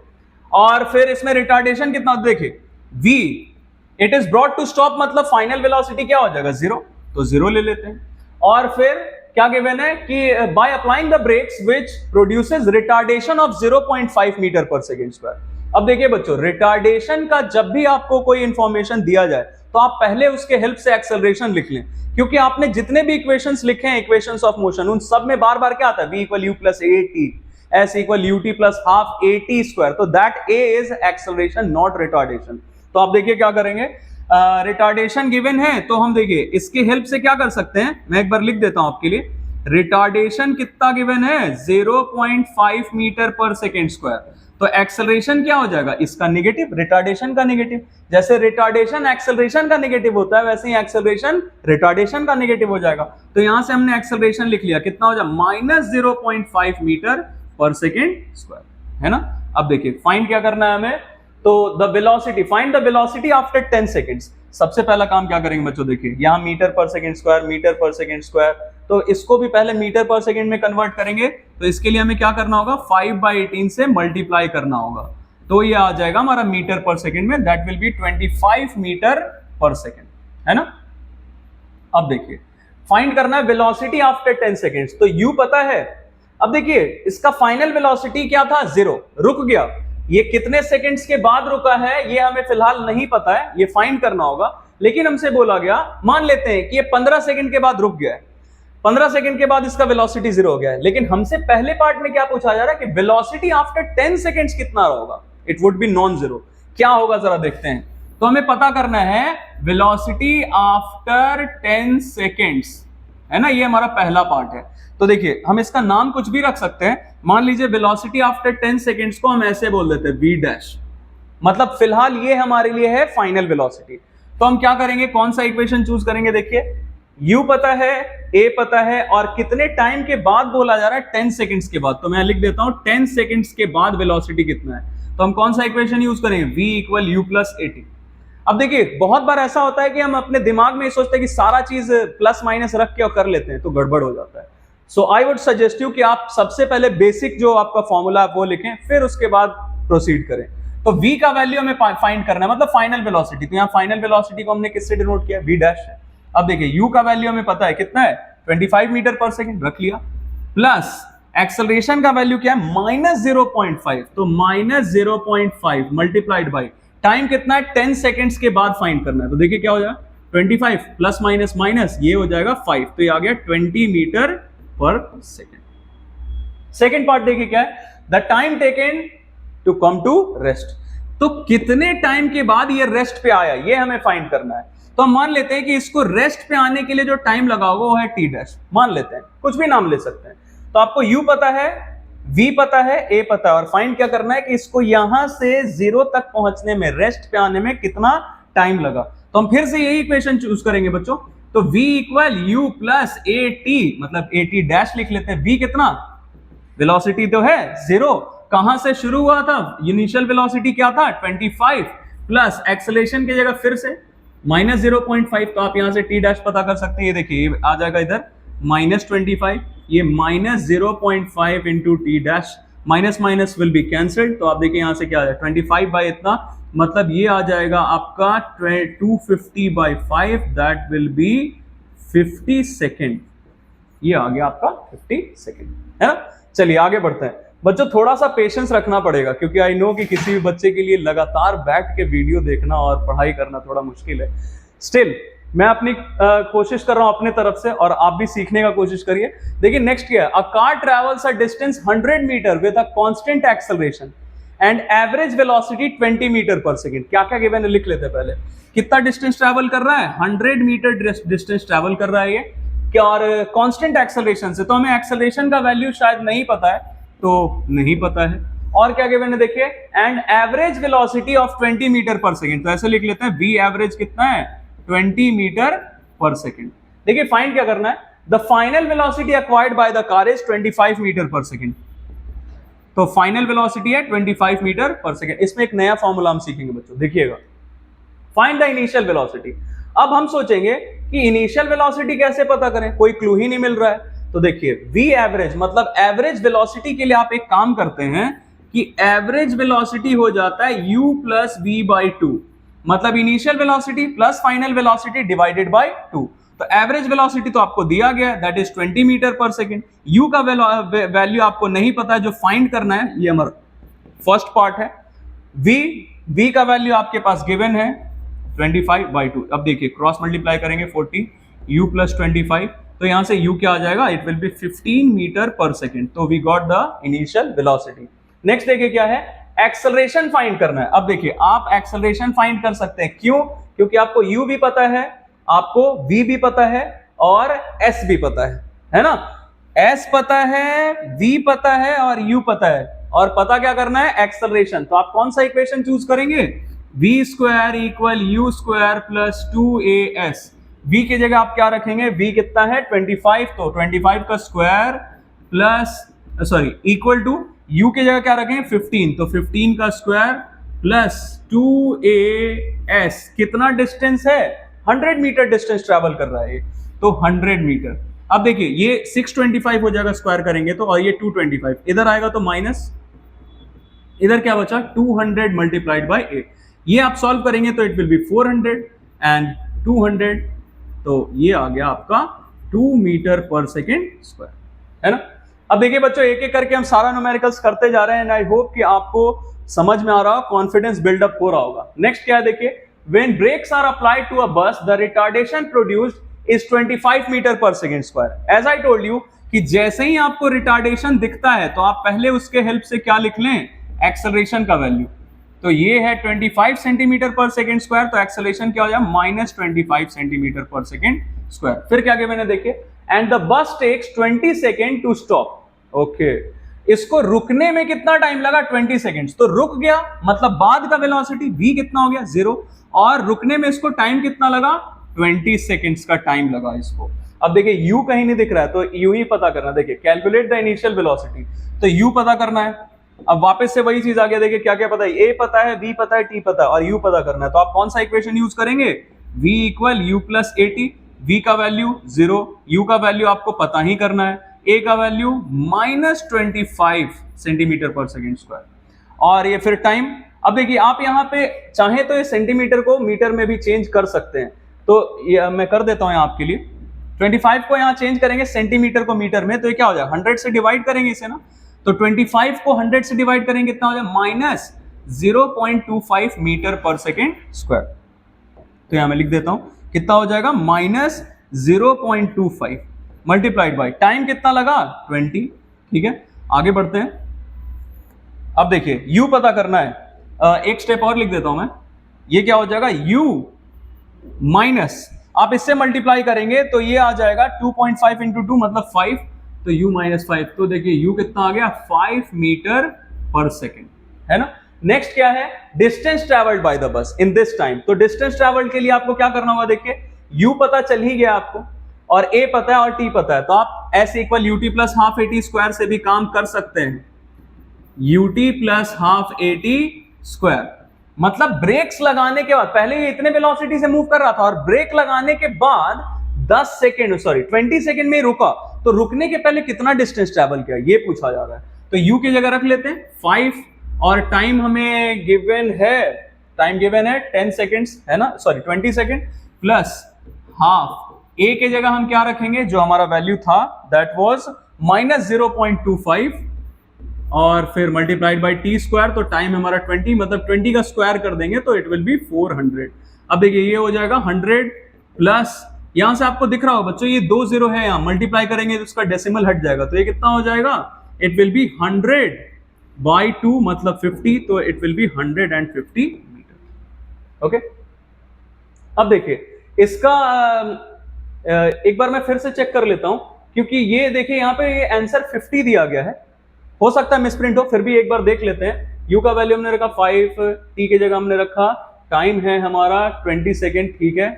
और फिर इसमें रिटार्डेशन कितना, देखिए v, it is brought to stop मतलब फाइनल वेलोसिटी क्या हो जाएगा, 0, तो 0 ले लेते हैं। और फिर क्या गिवन है कि by applying the brakes which produces retardation of 0.5 metre per second square. अब देखिए बच्चों, रिटार्डेशन का जब भी आपको कोई इंफॉर्मेशन दिया जाए तो आप पहले उसके हेल्प से एक्सेलरेशन लिख लें, क्योंकि आपने जितने भी इक्वेशंस लिखे हैं, इक्वेशंस ऑफ मोशन, उन सब में बार बार क्या आता है, v equal u plus at, s equal ut plus half at square. तो that a is acceleration not retardation. तो आप देखिए क्या करेंगे, रिटार्डेशन गिवन है तो हम देखिए इसकी हेल्प से क्या कर सकते हैं, मैं एक बार लिख देता हूं आपके लिए। रिटार्डेशन कितना गिवन है, 0.5 मीटर पर सेकेंड स्क्वायर। तो एक्सेलरेशन क्या हो जाएगा, इसका नेगेटिव, रिटार्डेशन का नेगेटिव। जैसे रिटार्डेशन एक्सेलरेशन का नेगेटिव होता है, वैसे ही एक्सेलरेशन रिटार्डेशन का नेगेटिव हो जाएगा। तो यहां से हमने एक्सेलरेशन लिख लिया, कितना हो जाएगा, -0.5 मीटर पर सेकेंड स्क्वायर, है ना। अब देखिए फाइंड क्या करना है हमें, तो the velocity, find the velocity after 10 seconds. सबसे पहला काम क्या करेंगे बच्चों, देखिए यहां metre per second square, metre per second square, तो इसको भी पहले मीटर पर सेकेंड में कन्वर्ट करेंगे। तो इसके लिए हमें क्या करना होगा, 5/18 से मल्टीप्लाई करना होगा, तो ये आ जाएगा हमारा मीटर पर सेकेंड में, that will be 25 metre per second, है ना। अब देखिए फाइंड करना है वेलोसिटी आफ्टर 10 सेकेंड्स। तो u पता है, अब देखिए इसका फाइनल वेलोसिटी क्या था, 0, रुक गया। ये कितने सेकंड्स के बाद रुका है ये हमें फिलहाल नहीं पता है, ये फाइंड करना होगा। लेकिन हमसे बोला गया, मान लेते हैं कि ये 15 सेकंड के बाद रुक गया है, 15 सेकंड के बाद इसका वेलोसिटी 0 हो गया है। लेकिन हमसे पहले पार्ट में क्या पूछा जा रहा है कि वेलोसिटी आफ्टर 10 सेकंड्स कितना होगा, it would be non zero. क्या होगा जरा देखते हैं। तो हमें पता करना है वेलोसिटी आफ्टर 10 सेकंड्स, है ना, ये हमारा पहला पार्ट है। तो देखिए हम इसका नाम कुछ भी रख सकते हैं, मान लीजिए वेलोसिटी आफ्टर 10 सेकंड्स को हम ऐसे बोल देते हैं v डैश, मतलब फिलहाल ये हमारे लिए है फाइनल वेलोसिटी। तो हम क्या करेंगे, कौन सा इक्वेशन चूज करेंगे, देखिए u पता है, a पता है, और कितने टाइम के बाद बोला जा रहा है, 10 सेकंड्स के बाद। तो मैं लिख देता हूं 10 सेकंड्स के बाद वेलोसिटी कितना है। तो हम कौन सा इक्वेशन यूज करेंगे, v equal u plus at। अब देखिए बहुत बार ऐसा होता है कि हम अपने दिमाग में सोचते हैं कि सारा चीज प्लस माइनस रख के और कर लेते हैं, तो गड़बड़ हो जाता है। सो आई वुड सजेस्ट यू कि आप सबसे पहले बेसिक जो आपका फॉर्मूला है वो लिखें, फिर उसके बाद प्रोसीड करें। तो v का वैल्यू हमें फाइंड करना है, मतलब फाइनल वेलोसिटी। तो यहाँ फाइनल वेलोसिटी को हमने किससे डिनोट किया, v डैश है। अब देखिए u का वैल्यू हमें पता है कितना है, 25 मीटर पर सेकेंड, रख लिया, प्लस एक्सेलरेशन का वैल्यू क्या है, -0.5। तो -0.5 मल्टीप्लाइड बाई टाइम कितना है, 10 सेकेंड्स के बाद फाइंड करना है। तो देखिए क्या हो जाएगा, 25 प्लस माइनस माइनस, ये हो जाएगा 5, तो ये आ गया 20 metre per second. Second part देखिए क्या है, the time taken to come to rest. तो कितने टाइम के बाद ये रेस्ट पे आया, ये हमें फाइंड करना है। तो हम मान लेते हैं कि इसको रेस्ट पे आने के लिए जो टाइम लगा होगा वो है टी डैश, मान लेते हैं, कुछ भी नाम ले सकते हैं। तो आपको u पता है, v पता है, a पता है, और फाइंड क्या करना है कि इसको यहां से 0 तक पहुंचने में, रेस्ट पे आने में कितना टाइम लगा। तो हम फिर से यही इक्वेशन चूज करेंगे बच्चों। तो v equal u plus at, मतलब at डैश लिख लेते हैं। v कितना, वेलोसिटी तो है 0, कहां से शुरू हुआ था, इनिशियल वेलोसिटी क्या था 25, प्लस एक्सेलरेशन की जगह फिर से -0.5। तो आप यहां से t डैश पता कर सकते हैं, ये देखिए आ जाएगा इधर -25, ये -0.5 into T dash, minus minus will be cancelled. तो आप देखिए यहां से क्या आ जाएगा 25 बाई इतना, मतलब ये आ जाएगा आपका 250/5, दैट विल बी 50 सेकेंड। ये आ गया आपका 50 सेकेंड, है ना। चलिए आगे बढ़ते हैं बच्चों, थोड़ा सा पेशेंस रखना पड़ेगा, क्योंकि आई नो कि किसी भी बच्चे के लिए लगातार बैठ के वीडियो देखना और पढ़ाई करना थोड़ा मुश्किल है। स्टिल मैं अपनी कोशिश कर रहा हूं अपने तरफ से, और आप भी सीखने का कोशिश करिए। देखिए नेक्स्ट क्या है, a car travels a distance 100 metre with a constant acceleration and average velocity 20 metre per second. क्या क्या गिवन है लिख लेते हैं पहले, कितना डिस्टेंस ट्रेवल कर रहा है, 100 मीटर डिस्टेंस ट्रेवल कर रहा है ये, क्या, और कांस्टेंट एक्सेलरेशन से। तो हमें एक्सेलरेशन का वैल्यू शायद नहीं पता है, तो नहीं पता है। और क्या गिवन है देखिए, and average velocity of 20 metre per second. तो ऐसे लिख लेते हैं, v एवरेज कितना है 20 मीटर पर सेकेंड। देखिए फाइंड क्या करना है, the final velocity acquired by the car is 25 metre per second. तो फाइनल वेलोसिटी है 25 मीटर पर सेकेंड। इसमें एक नया फॉर्मूला हम सीखेंगे बच्चों, देखिएगा, फाइंड द इनिशियल वेलोसिटी। अब हम सोचेंगे कि इनिशियल वेलोसिटी कैसे पता करें, कोई क्लू ही नहीं मिल रहा है। तो देखिए v एवरेज मतलब एवरेज वेलोसिटी के लिए आप एक काम करते हैं कि एवरेज वेलोसिटी हो जाता है u plus v by two, मतलब initial velocity plus final velocity divided by 2। तो एवरेज वेलोसिटी तो आपको दिया गया है, that is 20 metre per second. u का वैल्यू आपको नहीं पता है, जो फाइंड करना है, ये हमारा फर्स्ट पार्ट है। v का वैल्यू आपके पास गिवन है 25/2। अब देखिए क्रॉस मल्टीप्लाई करेंगे 40 u प्लस 25, तो यहां से u क्या आ जाएगा, it will be 15 metre per second. तो we got the initial velocity. Next देखिए क्या है, एक्सेलरेशन फाइंड करना है। अब देखिए आप एक्सेलरेशन फाइंड कर सकते हैं, क्यों? क्योंकि आपको u भी पता है, आपको v भी पता है और s भी पता है ना। s पता है, v पता है और u पता है, और पता क्या करना है, एक्सेलरेशन। तो आप कौन सा इक्वेशन चूज करेंगे, v square equal u square plus 2as। v की जगह आप क्या रखेंगे, v कितना है 25, तो 25 का square plus equal to u की जगह क्या रखेंगे 15, तो 15 का स्क्वायर प्लस 2as। कितना डिस्टेंस है, 100 मीटर डिस्टेंस ट्रैवल कर रहा है, तो 100 मीटर। अब देखिए ये 625 हो जाएगा स्क्वायर करेंगे तो, और ये 225 इधर आएगा तो माइनस, इधर क्या बचा 200 मल्टीप्लाइड बाय 8। ये आप सॉल्व करेंगे तो इट विल बी 400 एंड 200, तो ये आ गया आपका 2 मीटर पर सेकेंड स्क्वायर, है ना। अब देखिए बच्चों एक एक करके हम सारा न्यूमेरिकल्स करते जा रहे हैं, एंड आई होप कि आपको समझ में आ रहा हो, कॉन्फिडेंस बिल्डअप हो रहा होगा। नेक्स्ट क्या है देखिए, when brakes are applied to a bus the retardation produced is 25 metre per second square. As I told you कि जैसे ही आपको रिटार्डेशन दिखता है तो आप पहले उसके हेल्प से क्या लिख लें, एक्सेलरेशन का वैल्यू। तो ये है 25 सेंटीमीटर पर सेकेंड स्क्वायर, तो एक्सेलरेशन क्या हो जाए -25 सेंटीमीटर पर सेकेंड स्क्वायर। फिर क्या मैंने देखिए, and the bus takes 20 second to stop. Okay, इसको रुकने में कितना टाइम लगा, 20 सेकेंड्स। तो रुक गया मतलब बाद का वेलोसिटी v कितना हो गया 0, और रुकने में इसको टाइम कितना लगा 20 सेकेंड्स का टाइम लगा इसको। अब देखिए u कहीं नहीं दिख रहा है तो u ही पता करना। देखिए कैलकुलेट द इनिशियल वेलोसिटी, तो u पता करना है। अब वापस से वही चीज आ गया, देखिए क्या क्या पता है, a पता है, v पता है, t पता है और u पता करना है। तो आप कौन सा इक्वेशन यूज करेंगे, v equal u plus at। v का वैल्यू 0, u का वैल्यू आपको पता ही करना है, a का वैल्यू -25 सेंटीमीटर पर सेकेंड स्क्वायर, और ये फिर टाइम। अब देखिए आप यहाँ पे चाहे तो ये सेंटीमीटर को मीटर में भी चेंज कर सकते हैं, तो ये मैं कर देता हूँ यहाँ आपके लिए। 25 को यहाँ चेंज करेंगे सेंटीमीटर को मीटर में, तो ये क्या हो जाएगा 100 से डिवाइड करेंगे इसे ना, तो 25 को 100 से डिवाइड करेंगे कितना हो जाएगा -0.25 मीटर पर सेकेंड स्क्वायर। तो यहां मैं लिख देता हूं कितना हो जाएगा -0.25 मल्टीप्लाइड बाय टाइम कितना लगा 20। ठीक है, आगे बढ़ते हैं। अब देखिए u पता करना है, एक स्टेप और लिख देता हूं मैं। ये क्या हो जाएगा u माइनस, आप इससे मल्टीप्लाई करेंगे तो ये आ जाएगा 2.5 इंटू 2 मतलब 5, तो u -5। तो देखिए u कितना आ गया 5 मीटर पर सेकेंड, है ना। नेक्स्ट क्या है, distance travelled by the bus in this time. तो डिस्टेंस ट्रेवल्ड के लिए आपको क्या करना होगा, देखिए u पता चल ही गया आपको, और a पता है और t पता है, तो आप s equal ut plus half at square से भी काम कर सकते हैं। ut plus half at square मतलब ब्रेक्स लगाने के बाद, पहले ये इतने वेलोसिटी से मूव कर रहा था और ब्रेक लगाने के बाद 20 सेकेंड में रुका, तो रुकने के पहले कितना डिस्टेंस ट्रैवल किया ये पूछा जा रहा है। तो u की जगह रख लेते हैं 5, और टाइम हमें गिवन है 10 सेकेंड्स, है ना, 20 सेकेंड प्लस हाफ। a के जगह हम क्या रखेंगे, जो हमारा वैल्यू था दैट वाज -0.25 और फिर मल्टीप्लाइड बाय टी स्क्वायर, तो टाइम हमारा 20 मतलब 20 का स्क्वायर कर देंगे तो इट विल बी 400। अब देखिए ये हो जाएगा 100 प्लस, यहां से आपको दिख रहा हो बच्चों ये 2 0 है, यहां मल्टीप्लाई करेंगे तो उसका डेसिमल हट जाएगा, तो ये कितना हो जाएगा, इट विल बी 100 बाई 2 मतलब 50, तो it will be 150 metre. Okay, अब देखिए इसका एक बार मैं फिर से चेक कर लेता हूं, क्योंकि ये देखिए यहाँ पे ये आंसर 50 दिया गया है, हो सकता है मिसप्रिंट हो, फिर भी एक बार देख लेते हैं। u का वैल्यू हमने रखा 5, t की जगह हमने रखा, टाइम है हमारा 20 सेकेंड, ठीक है,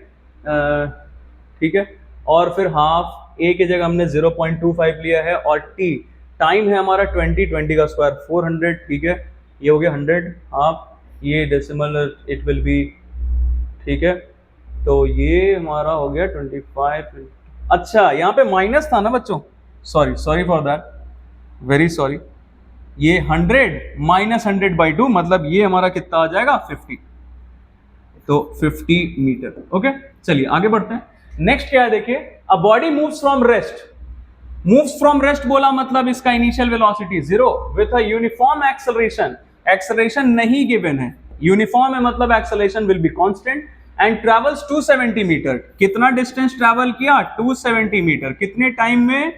ठीक है, और फिर हाफ, a की जगह हमने 0.25 लिया है, और t टाइम है हमारा 20, 20 का स्क्वायर 400, ठीक है, ये हो गया 100 हाफ, ये डेसिमल इट विल बी, ठीक है, तो ये हमारा हो गया 25। अच्छा यहाँ पे माइनस था ना बच्चों, sorry for that, very sorry, ये 100 माइनस 100/2 मतलब ये हमारा कितना आ जाएगा 50, तो 50 मीटर। ओके, चलिए आगे बढ़ते हैं। नेक्स्ट क्या है देखिए, a body moves from rest बोला मतलब इसका initial velocity 0 with a uniform acceleration, acceleration नहीं गिवन है, यूनिफॉर्म है मतलब acceleration will be constant, and travels 270 metre, कितना डिस्टेंस ट्रेवल किया 270 मीटर, कितने टाइम में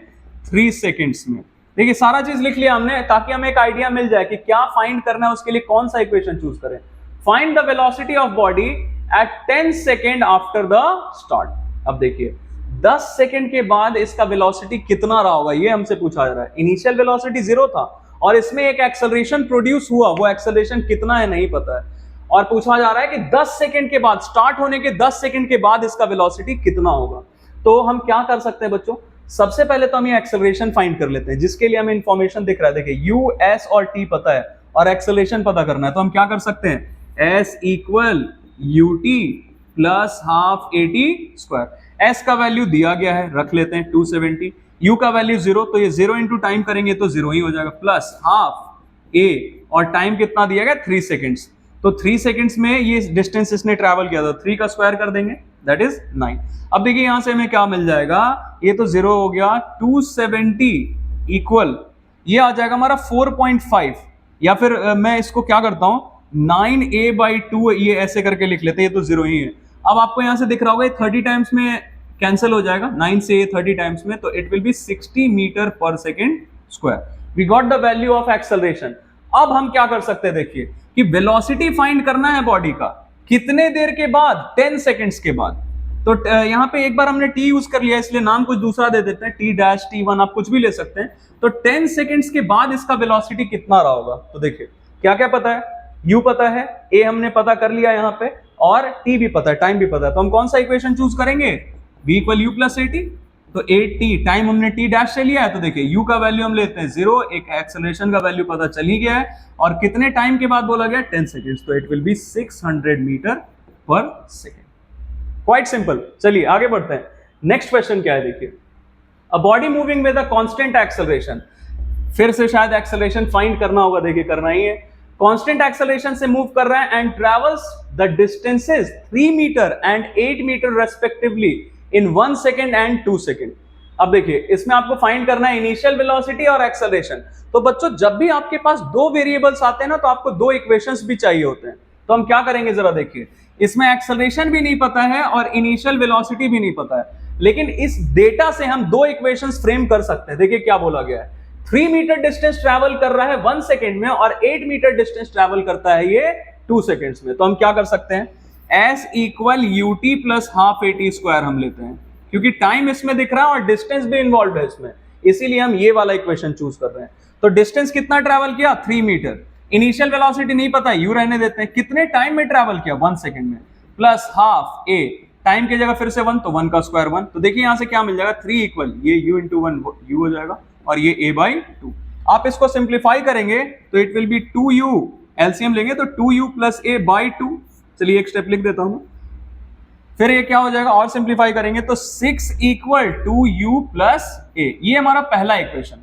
3 सेकेंड्स में। देखिए सारा चीज लिख लिया हमने ताकि हमें एक आइडिया मिल जाए कि क्या फाइंड करना है, उसके लिए कौन सा इक्वेशन चूज करें। Find the velocity of body at 10 second after the start. अब देखिए 10 सेकेंड के बाद इसका वेलोसिटी कितना रहा होगा, ये हमसे पूछा जा रहा है। इनिशियल वेलोसिटी 0 था और इसमें एक एक्सेलरेशन प्रोड्यूस हुआ, वो एक्सेलरेशन कितना है नहीं पता है, और पूछा जा रहा है कि 10 सेकेंड के बाद, स्टार्ट होने के 10 सेकेंड के बाद इसका वेलोसिटी कितना होगा। तो हम क्या कर सकते हैं बच्चों, सबसे पहले तो हम ये एक्सेलरेशन फाइंड कर लेते हैं, जिसके लिए हमें इंफॉर्मेशन दिख रहा है। देखिए यू, एस और टी पता है और एक्सेलरेशन पता करना है, तो हम क्या कर सकते हैं, S equal U T plus half A T square. S का वैल्यू दिया गया है, रख लेते हैं 270, यू का वैल्यू 0, तो ये 0 इंटू टाइम करेंगे तो 0 ही हो जाएगा, प्लस हाफ ए, और टाइम कितना दिया गया 3 सेकेंड्स, तो 3 सेकेंड्स में ये डिस्टेंस इसने ट्रैवल किया था, 3 का स्क्वायर कर देंगे दैट इज 9। अब देखिए यहां से हमें क्या मिल जाएगा, ये तो 0 हो गया, 270 इक्वल ये आ जाएगा हमारा 4.5, या फिर मैं इसको क्या करता हूं 9a/2 ये ऐसे करके लिख लेते हैं, ये तो 0 ही है। अब आपको यहां से दिख रहा होगा 30 टाइम्स में कैंसिल हो जाएगा, 9 से 30 टाइम्स में, तो it will be 60 metre per second square. We got the value of acceleration. अब हम क्या कर सकते हैं देखिए कि वेलोसिटी फाइंड करना है बॉडी का, कितने देर के बाद, 10 सेकेंड्स के बाद। तो यहां पे एक बार हमने टी यूज कर लिया इसलिए नाम कुछ दूसरा दे देते हैं, टी डैश T1 आप कुछ भी ले सकते हैं। तो 10 सेकेंड्स के बाद इसका वेलोसिटी कितना रहा होगा, तो देखिए क्या क्या पता है, यू पता है, ए हमने पता कर लिया यहाँ पे, और टी भी पता है, टाइम भी पता है, तो हम कौन सा इक्वेशन चूज करेंगे, v equal you plus A T. तो ए टी टाइम हमने टी डैश से लिया है, तो देखिए यू का वैल्यू हम लेते हैं 0, एक एक्सेलरेशन का वैल्यू पता चल ही गया है, और कितने टाइम के बाद बोला गया 10 सेकेंड्स, तो it will B 600 metre per second. Quite simple. चलिए आगे बढ़ते हैं। नेक्स्ट क्वेश्चन क्या है देखिए, a body moving with a constant acceleration, फिर से शायद एक्सेलरेशन फाइंड करना होगा, देखिए करना ही है। कांस्टेंट एक्सेलरेशन से मूव कर रहा है and travels the distances 3 metre and 8 metre respectively in 1 second and 2 second. अब देखिए इसमें आपको फाइंड करना है इनिशियल वेलोसिटी और एक्सेलरेशन। तो बच्चों जब भी आपके पास दो वेरिएबल्स आते हैं ना, तो आपको दो इक्वेशंस भी चाहिए होते हैं। तो हम क्या करेंगे जरा देखिए, इसमें एक्सेलरेशन भी नहीं पता है और इनिशियल वेलोसिटी भी नहीं पता है, लेकिन इस डेटा से हम दो इक्वेशंस फ्रेम कर सकते हैं। देखिए क्या बोला गया है, 3 मीटर डिस्टेंस ट्रैवल कर रहा है 1 सेकेंड में और 8 मीटर डिस्टेंस ट्रैवल करता है ये 2 सेकेंड्स में। तो हम क्या कर सकते हैं, S equal U T plus half A T square हम लेते हैं, क्योंकि टाइम इसमें दिख रहा है और डिस्टेंस भी इन्वॉल्व है इसमें, इसीलिए हम ये वाला इक्वेशन चूज कर रहे हैं। तो डिस्टेंस कितना ट्रैवल किया 3 मीटर, इनिशियल वेलोसिटी नहीं पता, यू रहने देते हैं, कितने टाइम में ट्रैवल किया 1 सेकेंड में, प्लस हाफ ए, टाइम की जगह फिर से 1, तो 1 का स्क्वायर 1। तो देखिए यहां से क्या मिल जाएगा, 3 इक्वल ये u इंटू 1 u हो जाएगा और ये a/2। आप इसको सिंप्लीफाई करेंगे तो it will B 2u, LCM लेंगे तो 2u प्लस a/2। चलिए एक स्टेप लिख देता हूं, फिर ये क्या हो जाएगा और सिंप्लीफाई करेंगे तो 6 इक्वल 2u प्लस a, ये हमारा पहला इक्वेशन।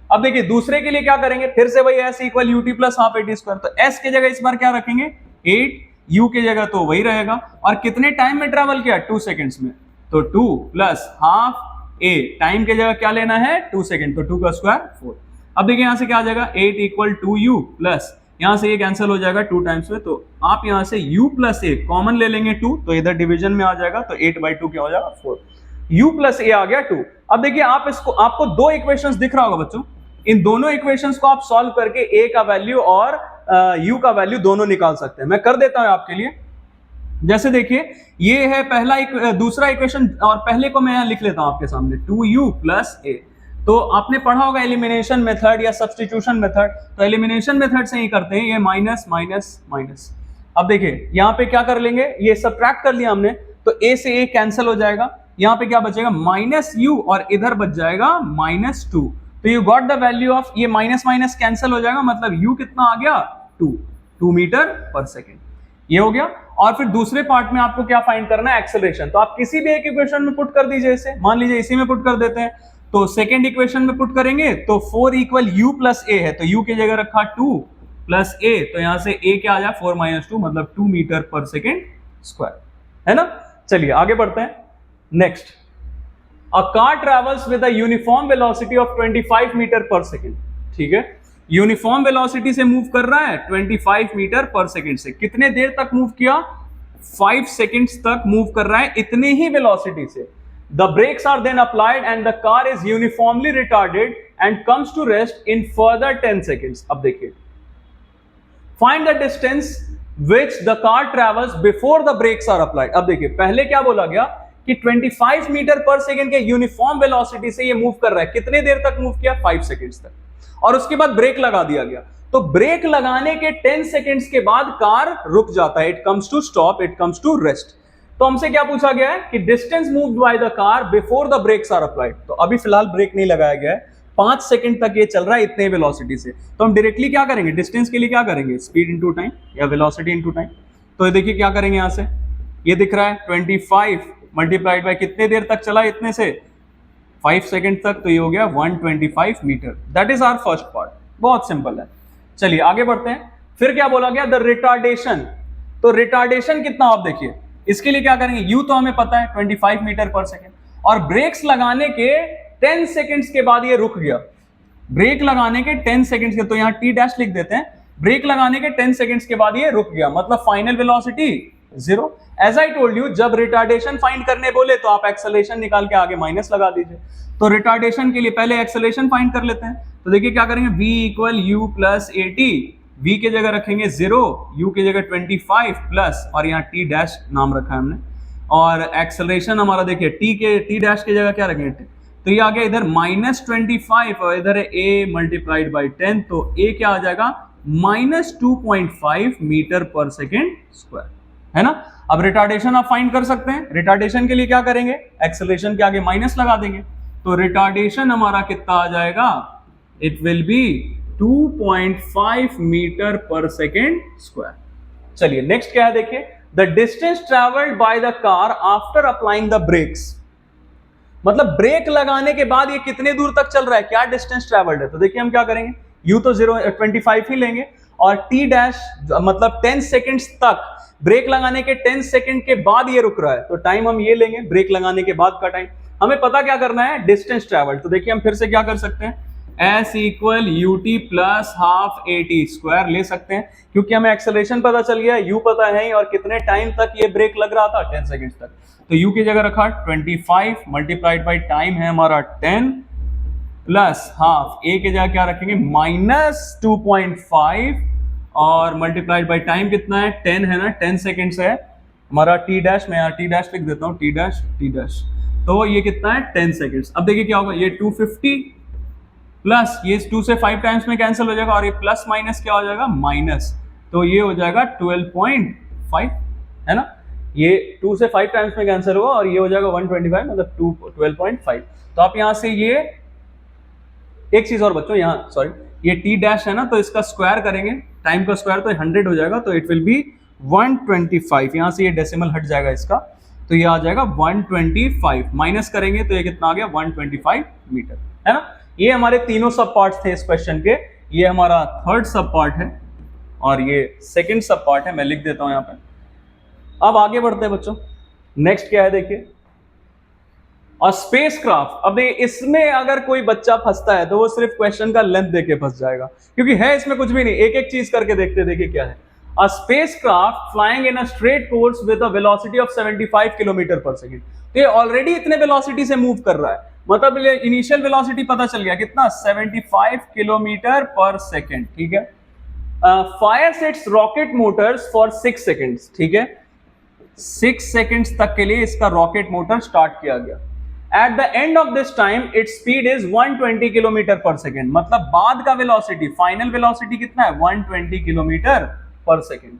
अब देखिए दूसरे के लिए क्या करेंगे, फिर से वही s equal U T plus half A T square. तो s की जगह इस बार क्या रखेंगे 8, u की जगह तो वही रहेगा, और कितने टाइम में ट्रैवल किया 2 सेकेंड्स में, तो 2 प्लस हाफ a, टाइम की जगह क्या लेना है 2 सेकेंड, तो 2 का स्क्वायर 4। अब देखिए यहां से क्या आ जाएगा 8 इक्वल 2u प्लस, यहां से ये कैंसिल हो जाएगा 2 टाइम्स में, तो आप यहां से u प्लस a कॉमन ले लेंगे 2, तो इधर डिवीजन में आ जाएगा, तो 8/2 क्या हो जाएगा 4, u प्लस a आ गया 2। अब देखिए आप इसको, आपको दो इक्वेशंस दिख रहा होगा बच्चों, इन दोनों इक्वेशंस को आप सॉल्व करके a का वैल्यू और u का वैल्यू दोनों निकाल सकते हैं। मैं कर देता हूं आपके लिए, जैसे देखिए ये है पहला दूसरा इक्वेशन, और पहले को मैं यहां लिख लेता हूं आपके सामने 2u प्लस a। तो आपने पढ़ा होगा एलिमिनेशन मेथड या सब्स्टिट्यूशन मेथड, तो एलिमिनेशन मेथड से ही करते हैं, ये माइनस माइनस माइनस। अब देखिए यहाँ पे क्या कर लेंगे, ये सब्ट्रैक्ट कर लिया हमने, तो a से a कैंसिल हो जाएगा, यहाँ पे क्या बचेगा -u और इधर बच जाएगा -2। तो you got the value of, ये माइनस माइनस कैंसिल हो जाएगा, मतलब u कितना आ गया 2 मीटर पर सेकेंड, ये हो गया। और फिर दूसरे पार्ट में आपको क्या फाइंड करना है, एक्सेलरेशन। तो आप किसी भी एक इक्वेशन में पुट कर दीजिए इसे, मान लीजिए इसी में पुट कर देते हैं, तो सेकेंड इक्वेशन में पुट करेंगे तो 4 इक्वल u प्लस a है, तो u की जगह रखा 2 प्लस a, तो यहां से a क्या आ जाए 4 माइनस 2, मतलब 2 मीटर पर सेकेंड स्क्वायर, है ना। चलिए आगे बढ़ते हैं। Next, a car travels with a uniform velocity of 25 metre per second, ठीक है, यूनिफॉर्म वेलोसिटी से मूव कर रहा है 25 मीटर पर सेकेंड से। कितने देर तक मूव किया, 5 सेकेंड्स तक मूव कर रहा है इतने ही वेलोसिटी से। The brakes are then applied and the car is uniformly retarded and comes to rest in further 10 seconds. अब देखिए, find the distance which the car travels before the brakes are applied. अब देखिए, पहले क्या बोला गया कि 25 मीटर पर सेकेंड के यूनिफॉर्म वेलोसिटी से ये मूव कर रहा है, कितने देर तक मूव किया, 5 सेकेंड्स तक, और उसके बाद ब्रेक लगा दिया गया। तो ब्रेक लगाने के 10 सेकेंड्स के बाद कार रुक जाता है, it comes to stop, it comes to rest. तो हमसे क्या पूछा गया है कि distance moved by the car before the brakes are applied. तो अभी फिलहाल ब्रेक नहीं लगाया गया है, 5 सेकंड तक ये चल रहा है इतने वेलोसिटी से। तो हम डायरेक्टली क्या करेंगे, डिस्टेंस के लिए क्या करेंगे, स्पीड इनटू टाइम या वेलोसिटी इनटू टाइम। तो देखिए क्या करेंगे, यहां से ये दिख रहा है 25 मल्टीप्लाइड बाय कितने देर तक चला, इतने से 5 सेकंड तक, तो ये हो गया 125 metre. That is our first part, बहुत सिंपल है। चलिए आगे बढ़ते हैं। फिर क्या बोला गया, द रिटार्डेशन। तो रिटार्डेशन कितना, आप देखिए, इसके लिए क्या करेंगे, यू तो हमें पता है 25 मीटर पर सेकेंड, और ब्रेक्स लगाने के 10 सेकेंड्स के बाद ये रुक गया। ब्रेक लगाने के 10 सेकेंड्स के, तो यहां टी डैश लिख देते हैं, ब्रेक लगाने के 10 सेकेंड्स के बाद ये रुक गया, मतलब final velocity 0। As I told you, जब रिटार्डेशन फाइंड करने बोले तो आप एक्सेलरेशन निकाल के आगे माइनस लगा दीजिए। तो रिटार्डेशन के लिए पहले एक्सेलरेशन फाइंड कर लेते हैं। तो देखिए क्या करेंगे, v equal you plus A T, v की जगह रखेंगे 0, u की जगह 25 प्लस, और यहाँ t डैश नाम रखा है हमने, और एक्सेलरेशन हमारा देखिए t डैश की जगह क्या रखेंगे, तो ये आ गया इधर -25 और इधर है a मल्टीप्लाइड बाई 10, तो a क्या आ जाएगा -2.5 मीटर पर सेकेंड स्क्वायर, है ना। अब रिटार्डेशन आप फाइंड कर सकते हैं। रिटार्डेशन के लिए क्या करेंगे, एक्सेलरेशन के आगे माइनस लगा देंगे, तो रिटार्डेशन हमारा कितना आ जाएगा, it will be 2.5 metre per second square. चलिए नेक्स्ट क्या है, देखिए, the distance travelled by the car after applying the brakes. मतलब ब्रेक लगाने के बाद ये कितने दूर तक चल रहा है, क्या डिस्टेंस ट्रेवल्ड है। तो देखिए हम क्या करेंगे, u तो 25 ही लेंगे, और t डैश मतलब 10 सेकेंड्स तक, ब्रेक लगाने के 10 सेकेंड के बाद ये रुक रहा है, तो टाइम हम ये लेंगे, ब्रेक लगाने के बाद का टाइम। हमें पता क्या करना है, डिस्टेंस ट्रेवल्ड। तो देखिए हम फिर से क्या कर सकते हैं, s equal U T plus half A T square ले सकते हैं, क्योंकि हमें एक्सेलरेशन पता चल गया, u पता है ही, और कितने टाइम तक ये ब्रेक लग रहा था, 10 सेकेंड तक। तो u की जगह रखा 25 मल्टीप्लाइड बाई टाइम है हमारा 10 प्लस हाफ, a की जगह क्या रखेंगे -2.5, और मल्टीप्लाइड बाई टाइम कितना है 10 है ना, 10 सेकेंड्स है हमारा t डैश, मैं यहाँ t डैश लिख देता हूँ, t डैश, तो ये कितना है 10 सेकेंड्स। अब देखिए क्या होगा, ये 250 प्लस ये 2 से 5 टाइम्स में कैंसिल हो जाएगा, और ये प्लस माइनस क्या हो जाएगा, माइनस, तो ये हो जाएगा 12.5, है ना। ये 2 से 5 टाइम्स में कैंसिल होगा, और ये हो जाएगा 125, मतलब 12.5। तो आप यहां से ये एक चीज और बच्चों, यहाँ सॉरी, ये t डैश है ना, तो इसका स्क्वायर करेंगे, टाइम का स्क्वायर तो 100 हो जाएगा, तो इट विल बी 125। यहां से ये डेसिमल हट जाएगा इसका, तो ये आ जाएगा 125, माइनस करेंगे तो ये कितना आ गया 125 मीटर, है ना। ये हमारे तीनों सब पार्ट्स थे इस क्वेश्चन के, ये हमारा थर्ड सब पार्ट है, और ये सेकंड सब पार्ट है, मैं लिख देता हूं यहाँ पे। अब आगे बढ़ते हैं बच्चों, नेक्स्ट क्या है देखिए, और स्पेसक्राफ्ट। अब इसमें अगर कोई बच्चा फंसता है तो वो सिर्फ क्वेश्चन का लेंथ देके फंस जाएगा, क्योंकि है इसमें कुछ भी नहीं, एक एक चीज करके देखते, देखिए क्या है। A spacecraft flying in a straight course with a velocity of 75 kilometre पर सेकेंड। तो ये ऑलरेडी इतने वेलोसिटी से मूव कर रहा है, मतलब इनिशियल वेलोसिटी पता चल गया कितना, 75 किलोमीटर पर सेकेंड, ठीक है। Fires its rocket motors for 6 seconds, ठीक है, 6 सेकेंड्स तक के लिए इसका रॉकेट मोटर स्टार्ट किया गया। At the end of this time its speed is 120 kilometre पर सेकेंड, मतलब बाद का वेलोसिटी, फाइनल वेलोसिटी कितना है 120 kilometre per second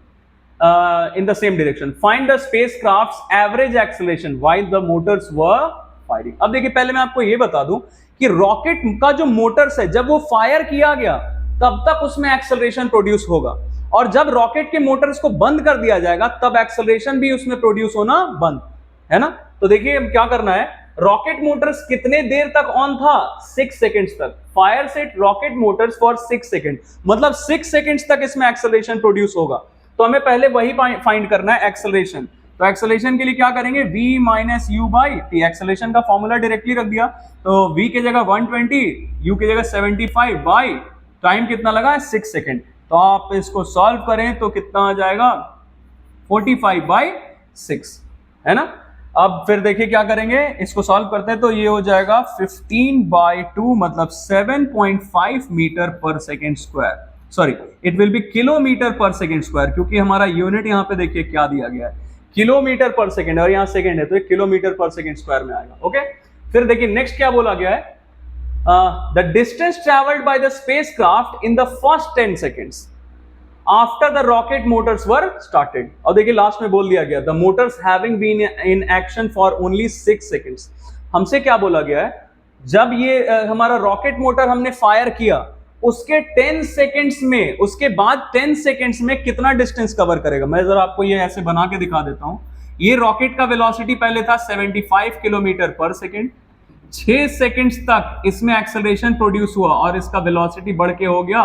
in the same direction. Find the spacecraft's average acceleration while the motors were firing. अब देखिए पहले मैं आपको ये बता दूं कि रॉकेट का जो मोटर्स है जब वो फायर किया गया तब तक उसमें एक्सेलरेशन प्रोड्यूस होगा, और जब रॉकेट के मोटर्स को बंद कर दिया जाएगा तब एक्सेलरेशन भी उसमें प्रोड्यूस होना बंद, है ना। तो देखिए क्या करना है, रॉकेट मोटर्स कितने देर तक ऑन था, 6 सेकेंड्स तक। Fire set rocket motors for 6 second, मतलब 6 सेकेंड्स तक इसमें एक्सेलरेशन प्रोड्यूस होगा। तो हमें पहले वही फाइंड करना है, एक्सेलरेशन। तो एक्सेलरेशन के लिए क्या करेंगे, v minus you by T. Acceleration का फॉर्मूला डायरेक्टली रख दिया, तो v की जगह 120, u की जगह 75 बाई टाइम कितना लगा है 6 सेकेंड। तो आप इसको सॉल्व करें तो कितना आ जाएगा 45/6, है ना। अब फिर देखिए क्या करेंगे, इसको सॉल्व करते हैं तो ये हो जाएगा 15/2 मतलब 7.5 metre per second square, sorry it will B kilometre पर सेकेंड स्क्वायर, क्योंकि हमारा यूनिट यहाँ पे देखिए क्या दिया गया है, किलोमीटर पर सेकेंड, और यहाँ सेकेंड है तो ये किलोमीटर पर सेकेंड स्क्वायर में आएगा। ओके, फिर देखिए नेक्स्ट क्या बोला गया है, the distance traveled by the spacecraft in the first 10 seconds after the rocket motors were started। और देखिए लास्ट में बोल दिया गया the motors having been in action for only 6 seconds। हमसे क्या बोला गया है, जब ये हमारा रॉकेट मोटर हमने फायर किया उसके 10 सेकेंड्स में, उसके बाद 10 सेकेंड्स में कितना डिस्टेंस कवर करेगा। मैं जरा आपको ये ऐसे बना के दिखा देता हूं। ये रॉकेट का वेलोसिटी पहले था 75 किलोमीटर पर सेकेंड, 6 सेकेंड्स तक इसमें एक्सेलरेशन प्रोड्यूस हुआ और इसका वेलोसिटी बढ़ के हो गया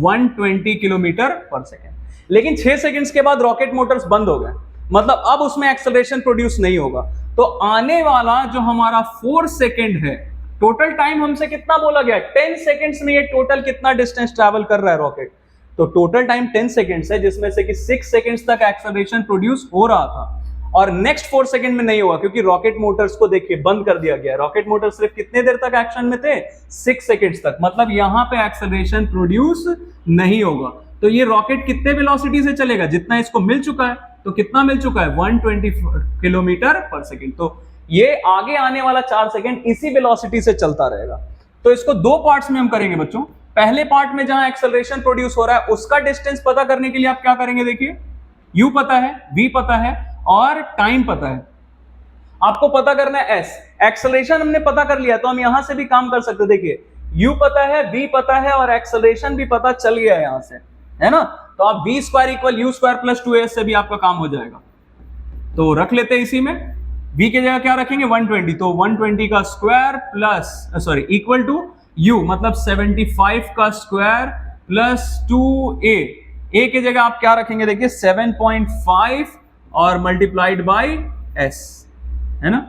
120 किलोमीटर पर सेकेंड। लेकिन 6 सेकेंड्स के बाद रॉकेट मोटर्स बंद हो गए, मतलब अब उसमें एक्सेलरेशन प्रोड्यूस नहीं होगा। तो आने वाला जो हमारा 4 सेकेंड है, टोटल टाइम हमसे कितना बोला गया, 10 सेकेंड्स में ये टोटल कितना डिस्टेंस ट्रैवल कर रहा है रॉकेट। तो टोटल टाइम 10 सेकेंड्स है, जिसमें से कि 6 सेकेंड्स तक एक्सेलरेशन प्रोड्यूस हो रहा था और नेक्स्ट 4 सेकंड में नहीं हुआ, क्योंकि रॉकेट मोटर्स को देखिए बंद कर दिया गया। रॉकेट मोटर सिर्फ कितने देर तक एक्शन में थे, 6 सेकंड्स तक, मतलब यहां पे एक्सेलरेशन प्रोड्यूस नहीं होगा। तो ये रॉकेट कितने वेलोसिटी से चलेगा, जितना इसको मिल चुका है, तो कितना मिल चुका है 120 किलोमीटर पर सेकंड। तो ये आगे आने वाला 4 सेकंड इसी वेलोसिटी से चलता रहेगा। तो इसको 2 पार्ट्स में हम करेंगे बच्चों। पहले पार्ट में जहां एक्सेलरेशन प्रोड्यूस हो रहा है उसका डिस्टेंस पता करने के लिए आप क्या करेंगे, देखिए u पता है, v पता है और टाइम पता है। आपको पता करना है s। एक्सेलरेशन हमने पता कर लिया तो हम यहां से भी काम कर सकते हैं। देखिए u पता है, v पता है और एक्सेलरेशन भी पता चल गया है यहां से, है ना। तो आप v square equal u square plus 2s से भी आपका काम हो जाएगा। तो रख लेते हैं इसी में, v की जगह क्या रखेंगे 120, तो 120 का square plus equal to u मतलब 75 का स्क्वायर प्लस 2a। a की जगह आप क्या रखेंगे, देखिए 7.5 और मल्टीप्लाइड बाई s, है ना।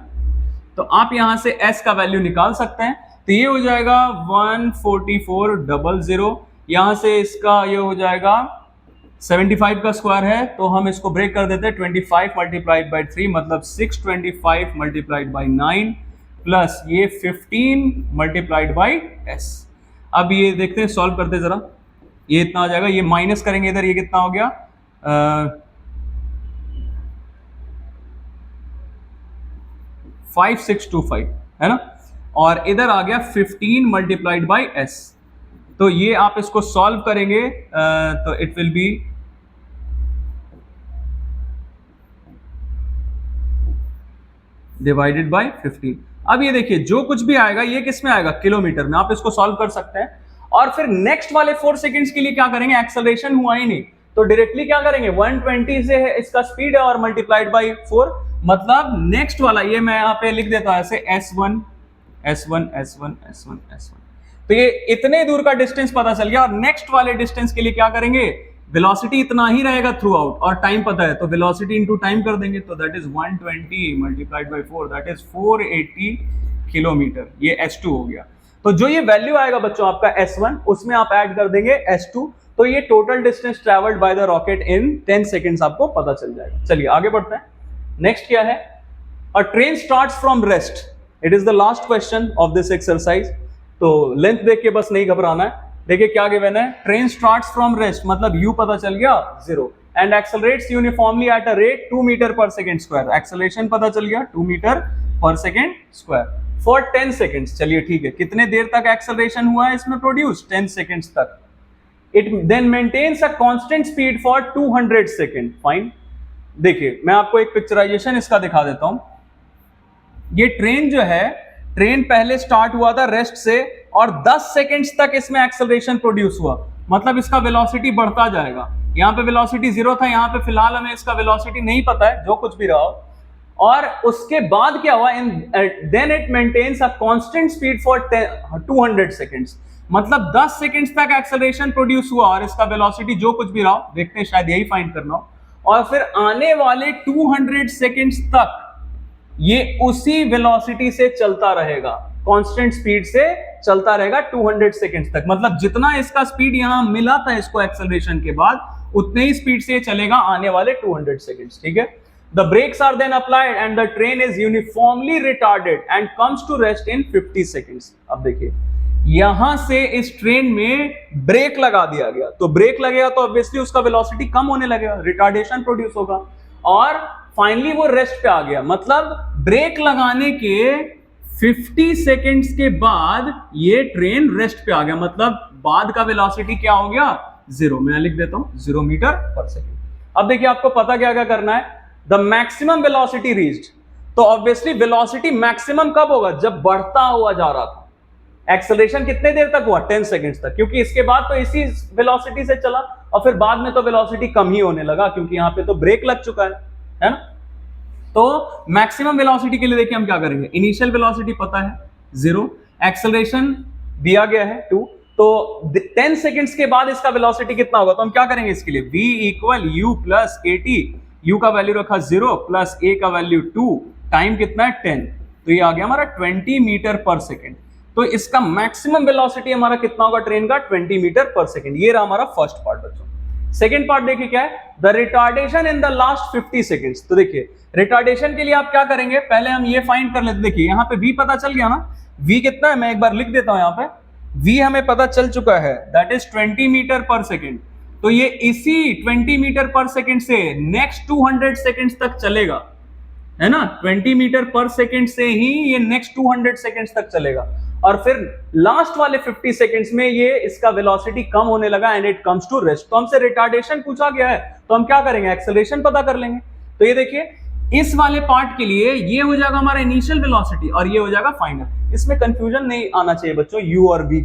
तो आप यहां से s का वैल्यू निकाल सकते हैं। तो ये हो जाएगा 14400, यहां से इसका ये हो जाएगा 75 का स्क्वायर है तो हम इसको ब्रेक कर देते हैं, 25 मल्टीप्लाइड बाई 3 मतलब 625 मल्टीप्लाइड बाई 9 प्लस ये 15 मल्टीप्लाइड बाई s। अब ये देखते हैं, सॉल्व करते जरा, ये इतना आ जाएगा, ये माइनस करेंगे इधर, ये कितना हो गया 5625, है ना। और इधर आ गया 15 मल्टीप्लाइड बाई s। तो ये आप इसको सॉल्व करेंगे तो it will B divided by 15। अब ये देखिए जो कुछ भी आएगा ये किस में आएगा, किलोमीटर में। आप इसको सॉल्व कर सकते हैं। और फिर नेक्स्ट वाले 4 सेकंड्स के लिए क्या करेंगे, एक्सेलरेशन हुआ ही नहीं तो डायरेक्टली क्या करेंगे, 120 से है इसका स्पीड है और मल्टीप्लाइड बाई 4, मतलब नेक्स्ट वाला ये मैं यहाँ पे लिख देता हूं ऐसे S1 S1 S1 S1 S1। तो ये इतने दूर का डिस्टेंस पता चल गया। और नेक्स्ट वाले डिस्टेंस के लिए क्या करेंगे, वेलोसिटी इतना ही रहेगा थ्रू आउट और टाइम पता है तो वेलोसिटी इनटू टाइम कर देंगे। तो that is 120 multiplied by 4 that is 480 kilometre. ये S2 हो गया। तो जो ये वैल्यू आएगा बच्चों आपका S1, उसमें आप ऐड कर देंगे S2, तो ये total distance travelled by the rocket in 10 seconds आपको पता चल जाएगा। चलिए आगे बढ़ते हैं। नेक्स्ट क्या है, a train starts from rest. It is the last question of this exercise. तो लेंथ देख के बस नहीं घबराना है। देखिए क्या गिवन है, ट्रेन स्टार्ट्स फ्रॉम रेस्ट मतलब u पता चल गया 0 and accelerates uniformly at a rate 2 metre per second square. Acceleration पता चल गया 2 metre per second square for 10 seconds. चलिए ठीक है, कितने देर तक एक्सेलरेशन हुआ है इसमें प्रोड्यूस, 10 सेकंड्स तक। It then maintains a constant speed for 200 second. Fine. देखिए मैं आपको एक पिक्चराइजेशन इसका दिखा देता हूं। ये ट्रेन जो है ट्रेन पहले स्टार्ट हुआ था रेस्ट से और 10 सेकेंड्स तक इसमें एक्सेलरेशन प्रोड्यूस हुआ, मतलब इसका वेलोसिटी बढ़ता जाएगा। यहाँ पे वेलोसिटी 0 था, यहाँ पे फिलहाल हमें इसका वेलोसिटी नहीं पता है, जो कुछ भी रहा हो। और उसके बाद क्या हुआ, then it maintains a constant speed for 200 seconds, मतलब 10 सेकेंड्स तक एक्सेलरेशन प्रोड्यूस हुआ और इसका वेलोसिटी जो कुछ भी रहा हो, देखते हैं शायद यही फाइंड करना हो। और फिर आने वाले 200 सेकेंड्स तक ये उसी वेलोसिटी से चलता रहेगा, कांस्टेंट स्पीड से चलता रहेगा 200 सेकेंड्स तक, मतलब जितना इसका स्पीड यहां मिला था इसको एक्सेलरेशन के बाद, उतने ही स्पीड से चलेगा आने वाले 200 सेकेंड्स, ठीक है। The brakes are then applied and the train is uniformly retarded and comes to rest in 50 seconds. अब देखिए यहां से इस ट्रेन में ब्रेक लगा दिया गया, तो ब्रेक लगेगा तो ऑब्वियसली उसका वेलोसिटी कम होने लगेगा, रिटार्डेशन प्रोड्यूस होगा और फाइनली वो रेस्ट पे आ गया। मतलब ब्रेक लगाने के 50 सेकेंड्स के बाद ये ट्रेन रेस्ट पे आ गया, मतलब बाद का वेलोसिटी क्या हो गया, 0। मैं लिख देता हूं 0 मीटर पर सेकेंड। अब देखिए आपको पता क्या क्या करना है, द मैक्सिमम वेलोसिटी रीच्ड, तो ऑब्वियसली वेलोसिटी मैक्सिमम कब होगा, जब बढ़ता हुआ जा रहा था। एक्सेलरेशन कितने देर तक हुआ, 10 सेकेंड्स तक, क्योंकि इसके बाद तो इसी वेलोसिटी से चला और फिर बाद में तो वेलोसिटी कम ही होने लगा क्योंकि यहां पे तो ब्रेक लग चुका है ना। तो मैक्सिमम वेलोसिटी के लिए देखिए हम क्या करेंगे, इनिशियल वेलोसिटी पता है 0, एक्सेलरेशन दिया गया है 2, तो 10 सेकेंड्स के बाद इसका वेलोसिटी कितना होगा, तो हम क्या करेंगे इसके लिए, v equal u plus at, u का वैल्यू रखा 0 प्लस a का वैल्यू 2, टाइम कितना है 10, तो ये आ गया हमारा 20 मीटर पर सेकेंड। तो इसका मैक्सिमम वेलोसिटी हमारा कितना होगा ट्रेन का, 20 मीटर पर सेकेंड। ये रहा हमारा फर्स्ट पार्ट बच्चों। सेकेंड पार्ट देखिए क्या है, the retardation in the last 50 seconds. तो देखिए रिटार्डेशन के लिए आप क्या करेंगे, पहले हम ये फाइंड कर लेते। देखिए यहाँ पे v पता चल गया ना, v कितना है, मैं एक बार लिख देता हूं यहाँ पे, v हमें पता चल चुका है, that is 20 metre per second. तो ये इसी 20 मीटर पर सेकेंड से नेक्स्ट 200 सेकेंड्स तक चलेगा, है ना। 20 मीटर पर सेकेंड से ही ये नेक्स्ट 200 सेकेंड्स तक चलेगा और फिर लास्ट वाले 50 सेकेंड्स में ये इसका वेलोसिटी कम होने लगा and it comes to rest. तो हमसे रिटार्डेशन पूछा गया है तो हम क्या करेंगे, एक्सेलरेशन पता कर लेंगे। तो ये देखिए इस वाले पार्ट के लिए ये हो जाएगा हमारा इनिशियल वेलोसिटी और ये हो जाएगा फाइनल। इसमें कंफ्यूजन नहीं आना चाहिए बच्चों u और v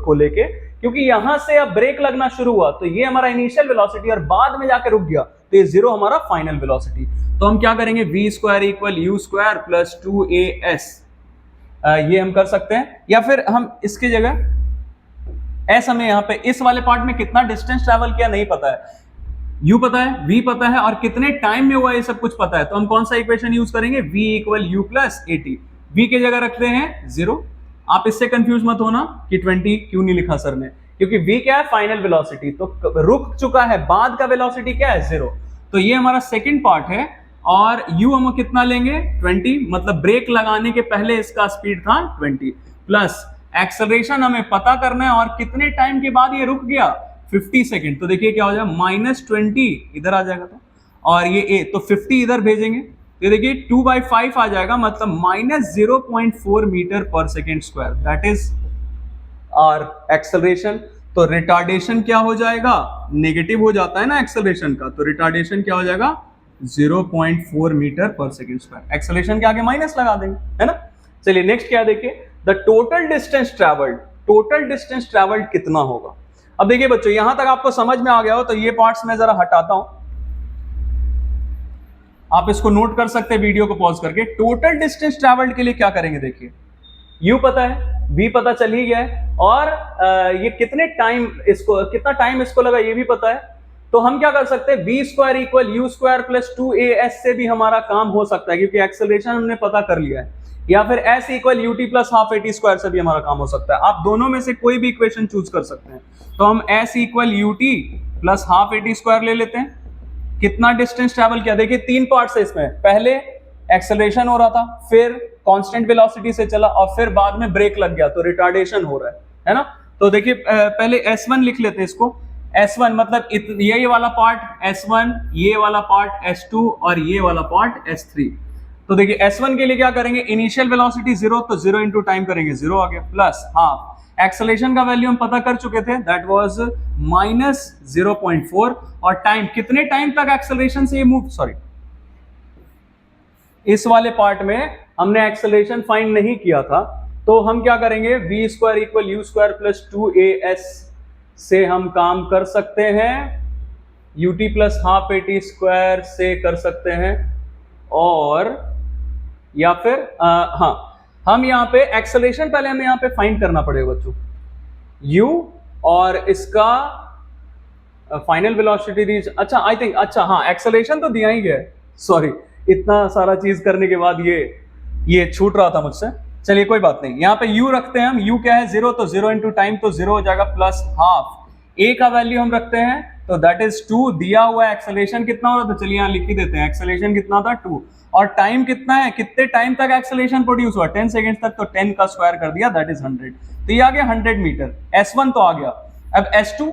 को लेके, क्योंकि यहां से अब ब्रेक लगना शुरू हुआ तो ये हमारा इनिशियल वेलोसिटी और बाद में जाकर रुक गया तो ये 0 हमारा फाइनल वेलोसिटी। तो हम क्या करेंगे, v square equal u square plus 2as, ये हम कर सकते हैं, या फिर हम इसकी जगह s, हमें यहाँ पे इस वाले पार्ट में कितना डिस्टेंस ट्रेवल किया नहीं पता है, u पता है, v पता है और कितने टाइम में हुआ ये सब कुछ पता है। तो हम कौन सा इक्वेशन यूज करेंगे, v equal u plus at, v की जगह रखते हैं 0। आप इससे कंफ्यूज मत होना कि 20 क्यों नहीं लिखा सर ने, क्योंकि v क्या है, फाइनल वेलोसिटी, तो रुक चुका है, बाद का वेलोसिटी क्या है 0। तो ये हमारा सेकंड पार्ट है और u हम कितना लेंगे 20, मतलब ब्रेक लगाने के पहले इसका स्पीड था 20, प्लस एक्सेलरेशन हमें पता करना है और कितने टाइम के बाद ये रुक गया 50 सेकेंड। तो देखिए क्या हो जाएगा, -20 इधर आ जाएगा तो, और ये a, तो 50 इधर भेजेंगे, ये देखिए 2/5 आ जाएगा, मतलब -0.4 metre per second square, that is our acceleration. तो रिटार्डेशन क्या हो जाएगा, नेगेटिव हो जाता है ना एक्सेलरेशन का, तो रिटार्डेशन क्या हो जाएगा 0.4 metre per second square. Acceleration के आगे माइनस लगा देंगे, है ना। चलिए नेक्स्ट क्या देखिए, the total distance travelled, total distance travelled कितना होगा। अब देखिए बच्चों यहां तक आपको समझ में आ गया हो तो ये पार्ट्स मैं जरा हटाता हूं, आप इसको नोट कर सकते हैं वीडियो को पॉज करके। टोटल डिस्टेंस ट्रैवल्ड के लिए क्या करेंगे, देखिए u पता है, v पता चल ही गया है और ये कितने टाइम इसको, कितना टाइम इसको लगा ये भी पता है। तो हम क्या कर सकते हैं, v square equal u square plus 2as से भी हमारा काम हो सकता है क्योंकि एक्सेलरेशन हमने पता कर लिया है, या फिर s equal ut plus half at square से भी हमारा काम हो सकता है। आप दोनों में से कोई भी इक्वेशन चूज कर सकते हैं। तो हम s equal ut plus half at square ले लेते हैं। कितना डिस्टेंस ट्रैवल किया, देखिए 3 पार्ट्स है इसमें, पहले एक्सेलरेशन हो रहा था, फिर कांस्टेंट वेलोसिटी से चला और फिर बाद में ब्रेक लग गया तो रिटार्डेशन हो रहा है ना। तो देखिए पहले s1 लिख लेते हैं इसको, S1 मतलब ये वाला पार्ट S1, ये वाला पार्ट S2 और ये वाला पार्ट S3। तो देखिए S1 के लिए क्या करेंगे, इनिशियल वेलोसिटी 0, तो 0 इंटू टाइम करेंगे 0 आ गया, प्लस हाफ एक्सेलरेशन का वैल्यू हम पता कर चुके थे, दैट वाज -0.4 और टाइम, कितने टाइम तक एक्सेलरेशन से ये मूव, सॉरी इस वाले पार्ट में हमने एक्सेलरेशन फाइंड नहीं किया था, तो हम क्या करेंगे, v square equal you square plus 2as से हम काम कर सकते हैं, ut plus half at square से कर सकते हैं, और या फिर हाँ, हम यहाँ पे एक्सेलरेशन पहले हमें यहाँ पे फाइंड करना पड़ेगा बच्चों, u और इसका फाइनल वेलोसिटी रीच, अच्छा आई थिंक, अच्छा हाँ एक्सेलरेशन तो दिया ही गया है, सॉरी इतना सारा चीज करने के बाद ये छूट रहा था मुझसे, चलिए कोई बात नहीं। यहाँ पे u रखते हैं हम, u क्या है 0, तो 0 इंटू टाइम तो 0 हो जाएगा प्लस हाफ, a का वैल्यू हम रखते हैं तो दैट इज 2, दिया हुआ एक्सेलरेशन कितना हो रहा था, तो चलिए यहाँ लिख ही देते हैं, एक्सेलरेशन कितना था 2, और टाइम कितना है, कितने टाइम तक एक्सेलरेशन प्रोड्यूस हुआ 10 सेकेंड तक, तो 10 का स्क्वायर कर दिया दैट इज 100, तो ये आ गया 100 मीटर, S1 तो आ गया। अब S2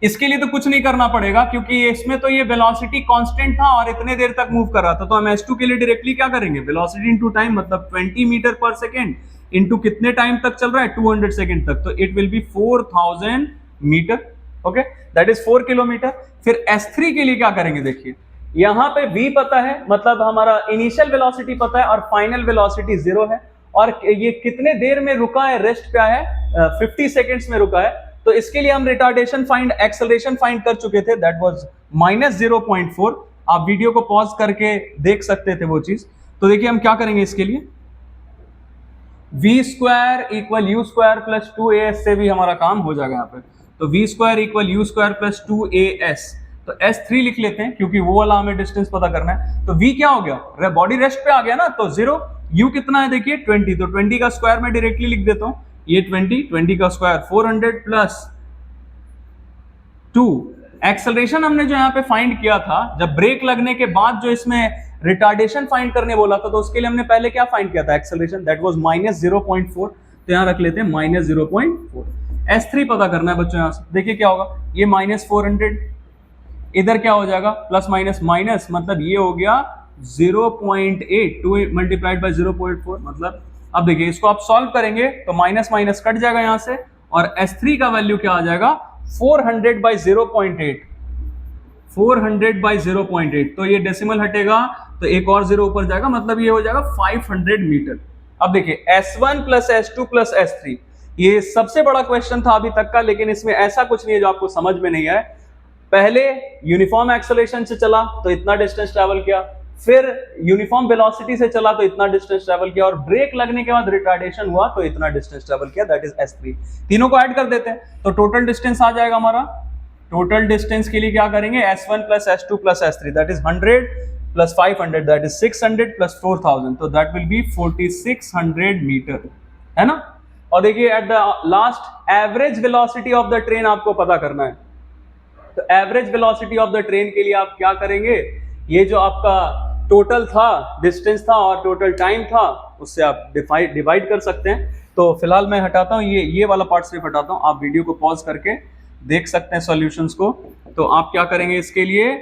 इसके लिए तो कुछ नहीं करना पड़ेगा क्योंकि इसमें तो ये वेलोसिटी कांस्टेंट था और इतने देर तक मूव कर रहा था, तो हम S2 के लिए डायरेक्टली क्या करेंगे, वेलोसिटी इनटू टाइम, मतलब 20 मीटर पर सेकेंड इनटू कितने टाइम तक चल रहा है 200 सेकेंड तक, तो it will be 4000 metre, okay that is 4 kilometre. फिर S3 के लिए क्या करेंगे, देखिए यहाँ पे v पता है, मतलब हमारा इनिशियल वेलोसिटी पता है और फाइनल वेलोसिटी 0 है, और ये कितने देर में रुका है, रेस्ट पे है 50 सेकेंड्स में रुका है, तो इसके लिए हम रिटार्डेशन फाइंड, एक्सेलरेशन फाइंड कर चुके थे, दैट वाज -0.4, आप वीडियो को पॉज करके देख सकते थे वो चीज। तो देखिए हम क्या करेंगे इसके लिए, v square equal you square plus 2as से भी हमारा काम हो जाएगा यहाँ पे, तो v square equal you square plus 2as, तो S3 लिख लेते हैं क्योंकि वो वाला हमें डिस्टेंस पता करना है, तो v क्या हो गया, बॉडी रेस्ट पे आ गया ना, तो 0, u कितना है देखिए 20, तो 20 का स्क्वायर मैं डायरेक्टली लिख देता हूं, ये 20 का स्क्वायर 400 प्लस 2, एक्सेलरेशन हमने जो यहाँ पे फाइंड किया था, जब ब्रेक लगने के बाद जो इसमें रिटार्डेशन फाइंड करने बोला था, तो उसके लिए हमने पहले क्या फाइंड किया था, एक्सेलरेशन, दैट वाज -0.4, तो यहाँ रख लेते हैं -0.4। S3 पता करना है बच्चों, यहाँ से देखिए क्या होगा, ये -400, इधर क्या हो जाएगा प्लस माइनस माइनस, मतलब ये हो गया 0.8, 2 मल्टीप्लाइड बाई 0.4, मतलब अब देखिए इसको आप सॉल्व करेंगे तो माइनस माइनस कट जाएगा यहाँ से, और S3 का वैल्यू क्या आ जाएगा 400 बाई 0.8, 400 बाई 0.8, तो ये डेसिमल हटेगा तो एक और 0 ऊपर जाएगा, मतलब ये हो जाएगा 500 मीटर। अब देखिए S1 plus S2 plus S3, ये सबसे बड़ा क्वेश्चन था अभी तक का, लेकिन इसमें ऐसा कुछ नहीं है जो आपको समझ में नहीं आए। पहले यूनिफॉर्म एक्सेलरेशन से चला तो इतना डिस्टेंस ट्रैवल किया, फिर यूनिफॉर्म वेलोसिटी से चला तो इतना डिस्टेंस ट्रैवल किया, और ब्रेक लगने के बाद रिटार्डेशन हुआ तो इतना डिस्टेंस ट्रैवल किया, दैट इज S3। तीनों को ऐड कर देते हैं तो टोटल डिस्टेंस आ जाएगा हमारा, टोटल डिस्टेंस के लिए क्या करेंगे, S1 plus S2 plus S3, that is 100 plus 500, that is 600 plus 4000, तो दैट विल बी 4600 मीटर, है ना। और देखिए at the last average velocity of the train आपको पता करना है, तो average velocity of the train के लिए आप क्या करेंगे, ये जो आपका टोटल था डिस्टेंस था और टोटल टाइम था, उससे आप डिवाइड कर सकते हैं। तो फिलहाल मैं हटाता हूँ, ये वाला पार्ट सिर्फ हटाता हूँ, आप वीडियो को पॉज करके देख सकते हैं सॉल्यूशंस को। तो आप क्या करेंगे इसके लिए,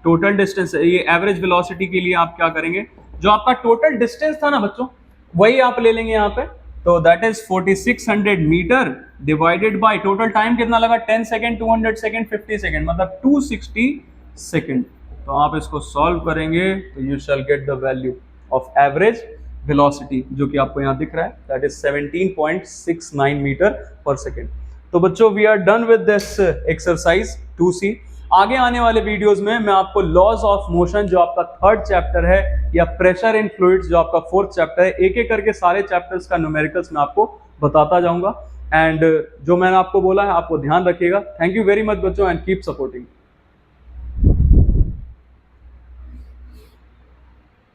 टोटल डिस्टेंस, ये एवरेज वेलोसिटी के लिए आप क्या करेंगे, जो आपका टोटल डिस्टेंस था ना बच्चों, वही आप ले लेंगे यहाँ पे, तो that is 4600 metre divided by total time कितना लगा 10 सेकेंड, 200 सेकेंड, 50 सेकेंड, मतलब 260 सेकेंड। तो आप इसको सॉल्व करेंगे तो you shall get the value of average velocity, जो कि आपको यहाँ दिख रहा है, that is 17.69 metre per second. तो बच्चों we are done with this exercise 2C। आगे आने वाले वीडियोस में मैं आपको लॉज ऑफ मोशन जो आपका 3rd चैप्टर है, या प्रेशर इन फ्लूइड्स जो आपका 4th चैप्टर है, एक एक करके सारे चैप्टर्स का न्यूमेरिकल्स मैं आपको बताता जाऊंगा। एंड जो मैंने आपको बोला है आप वो ध्यान रखिएगा। थैंक यू वेरी मच बच्चों, एंड कीप सपोर्टिंग।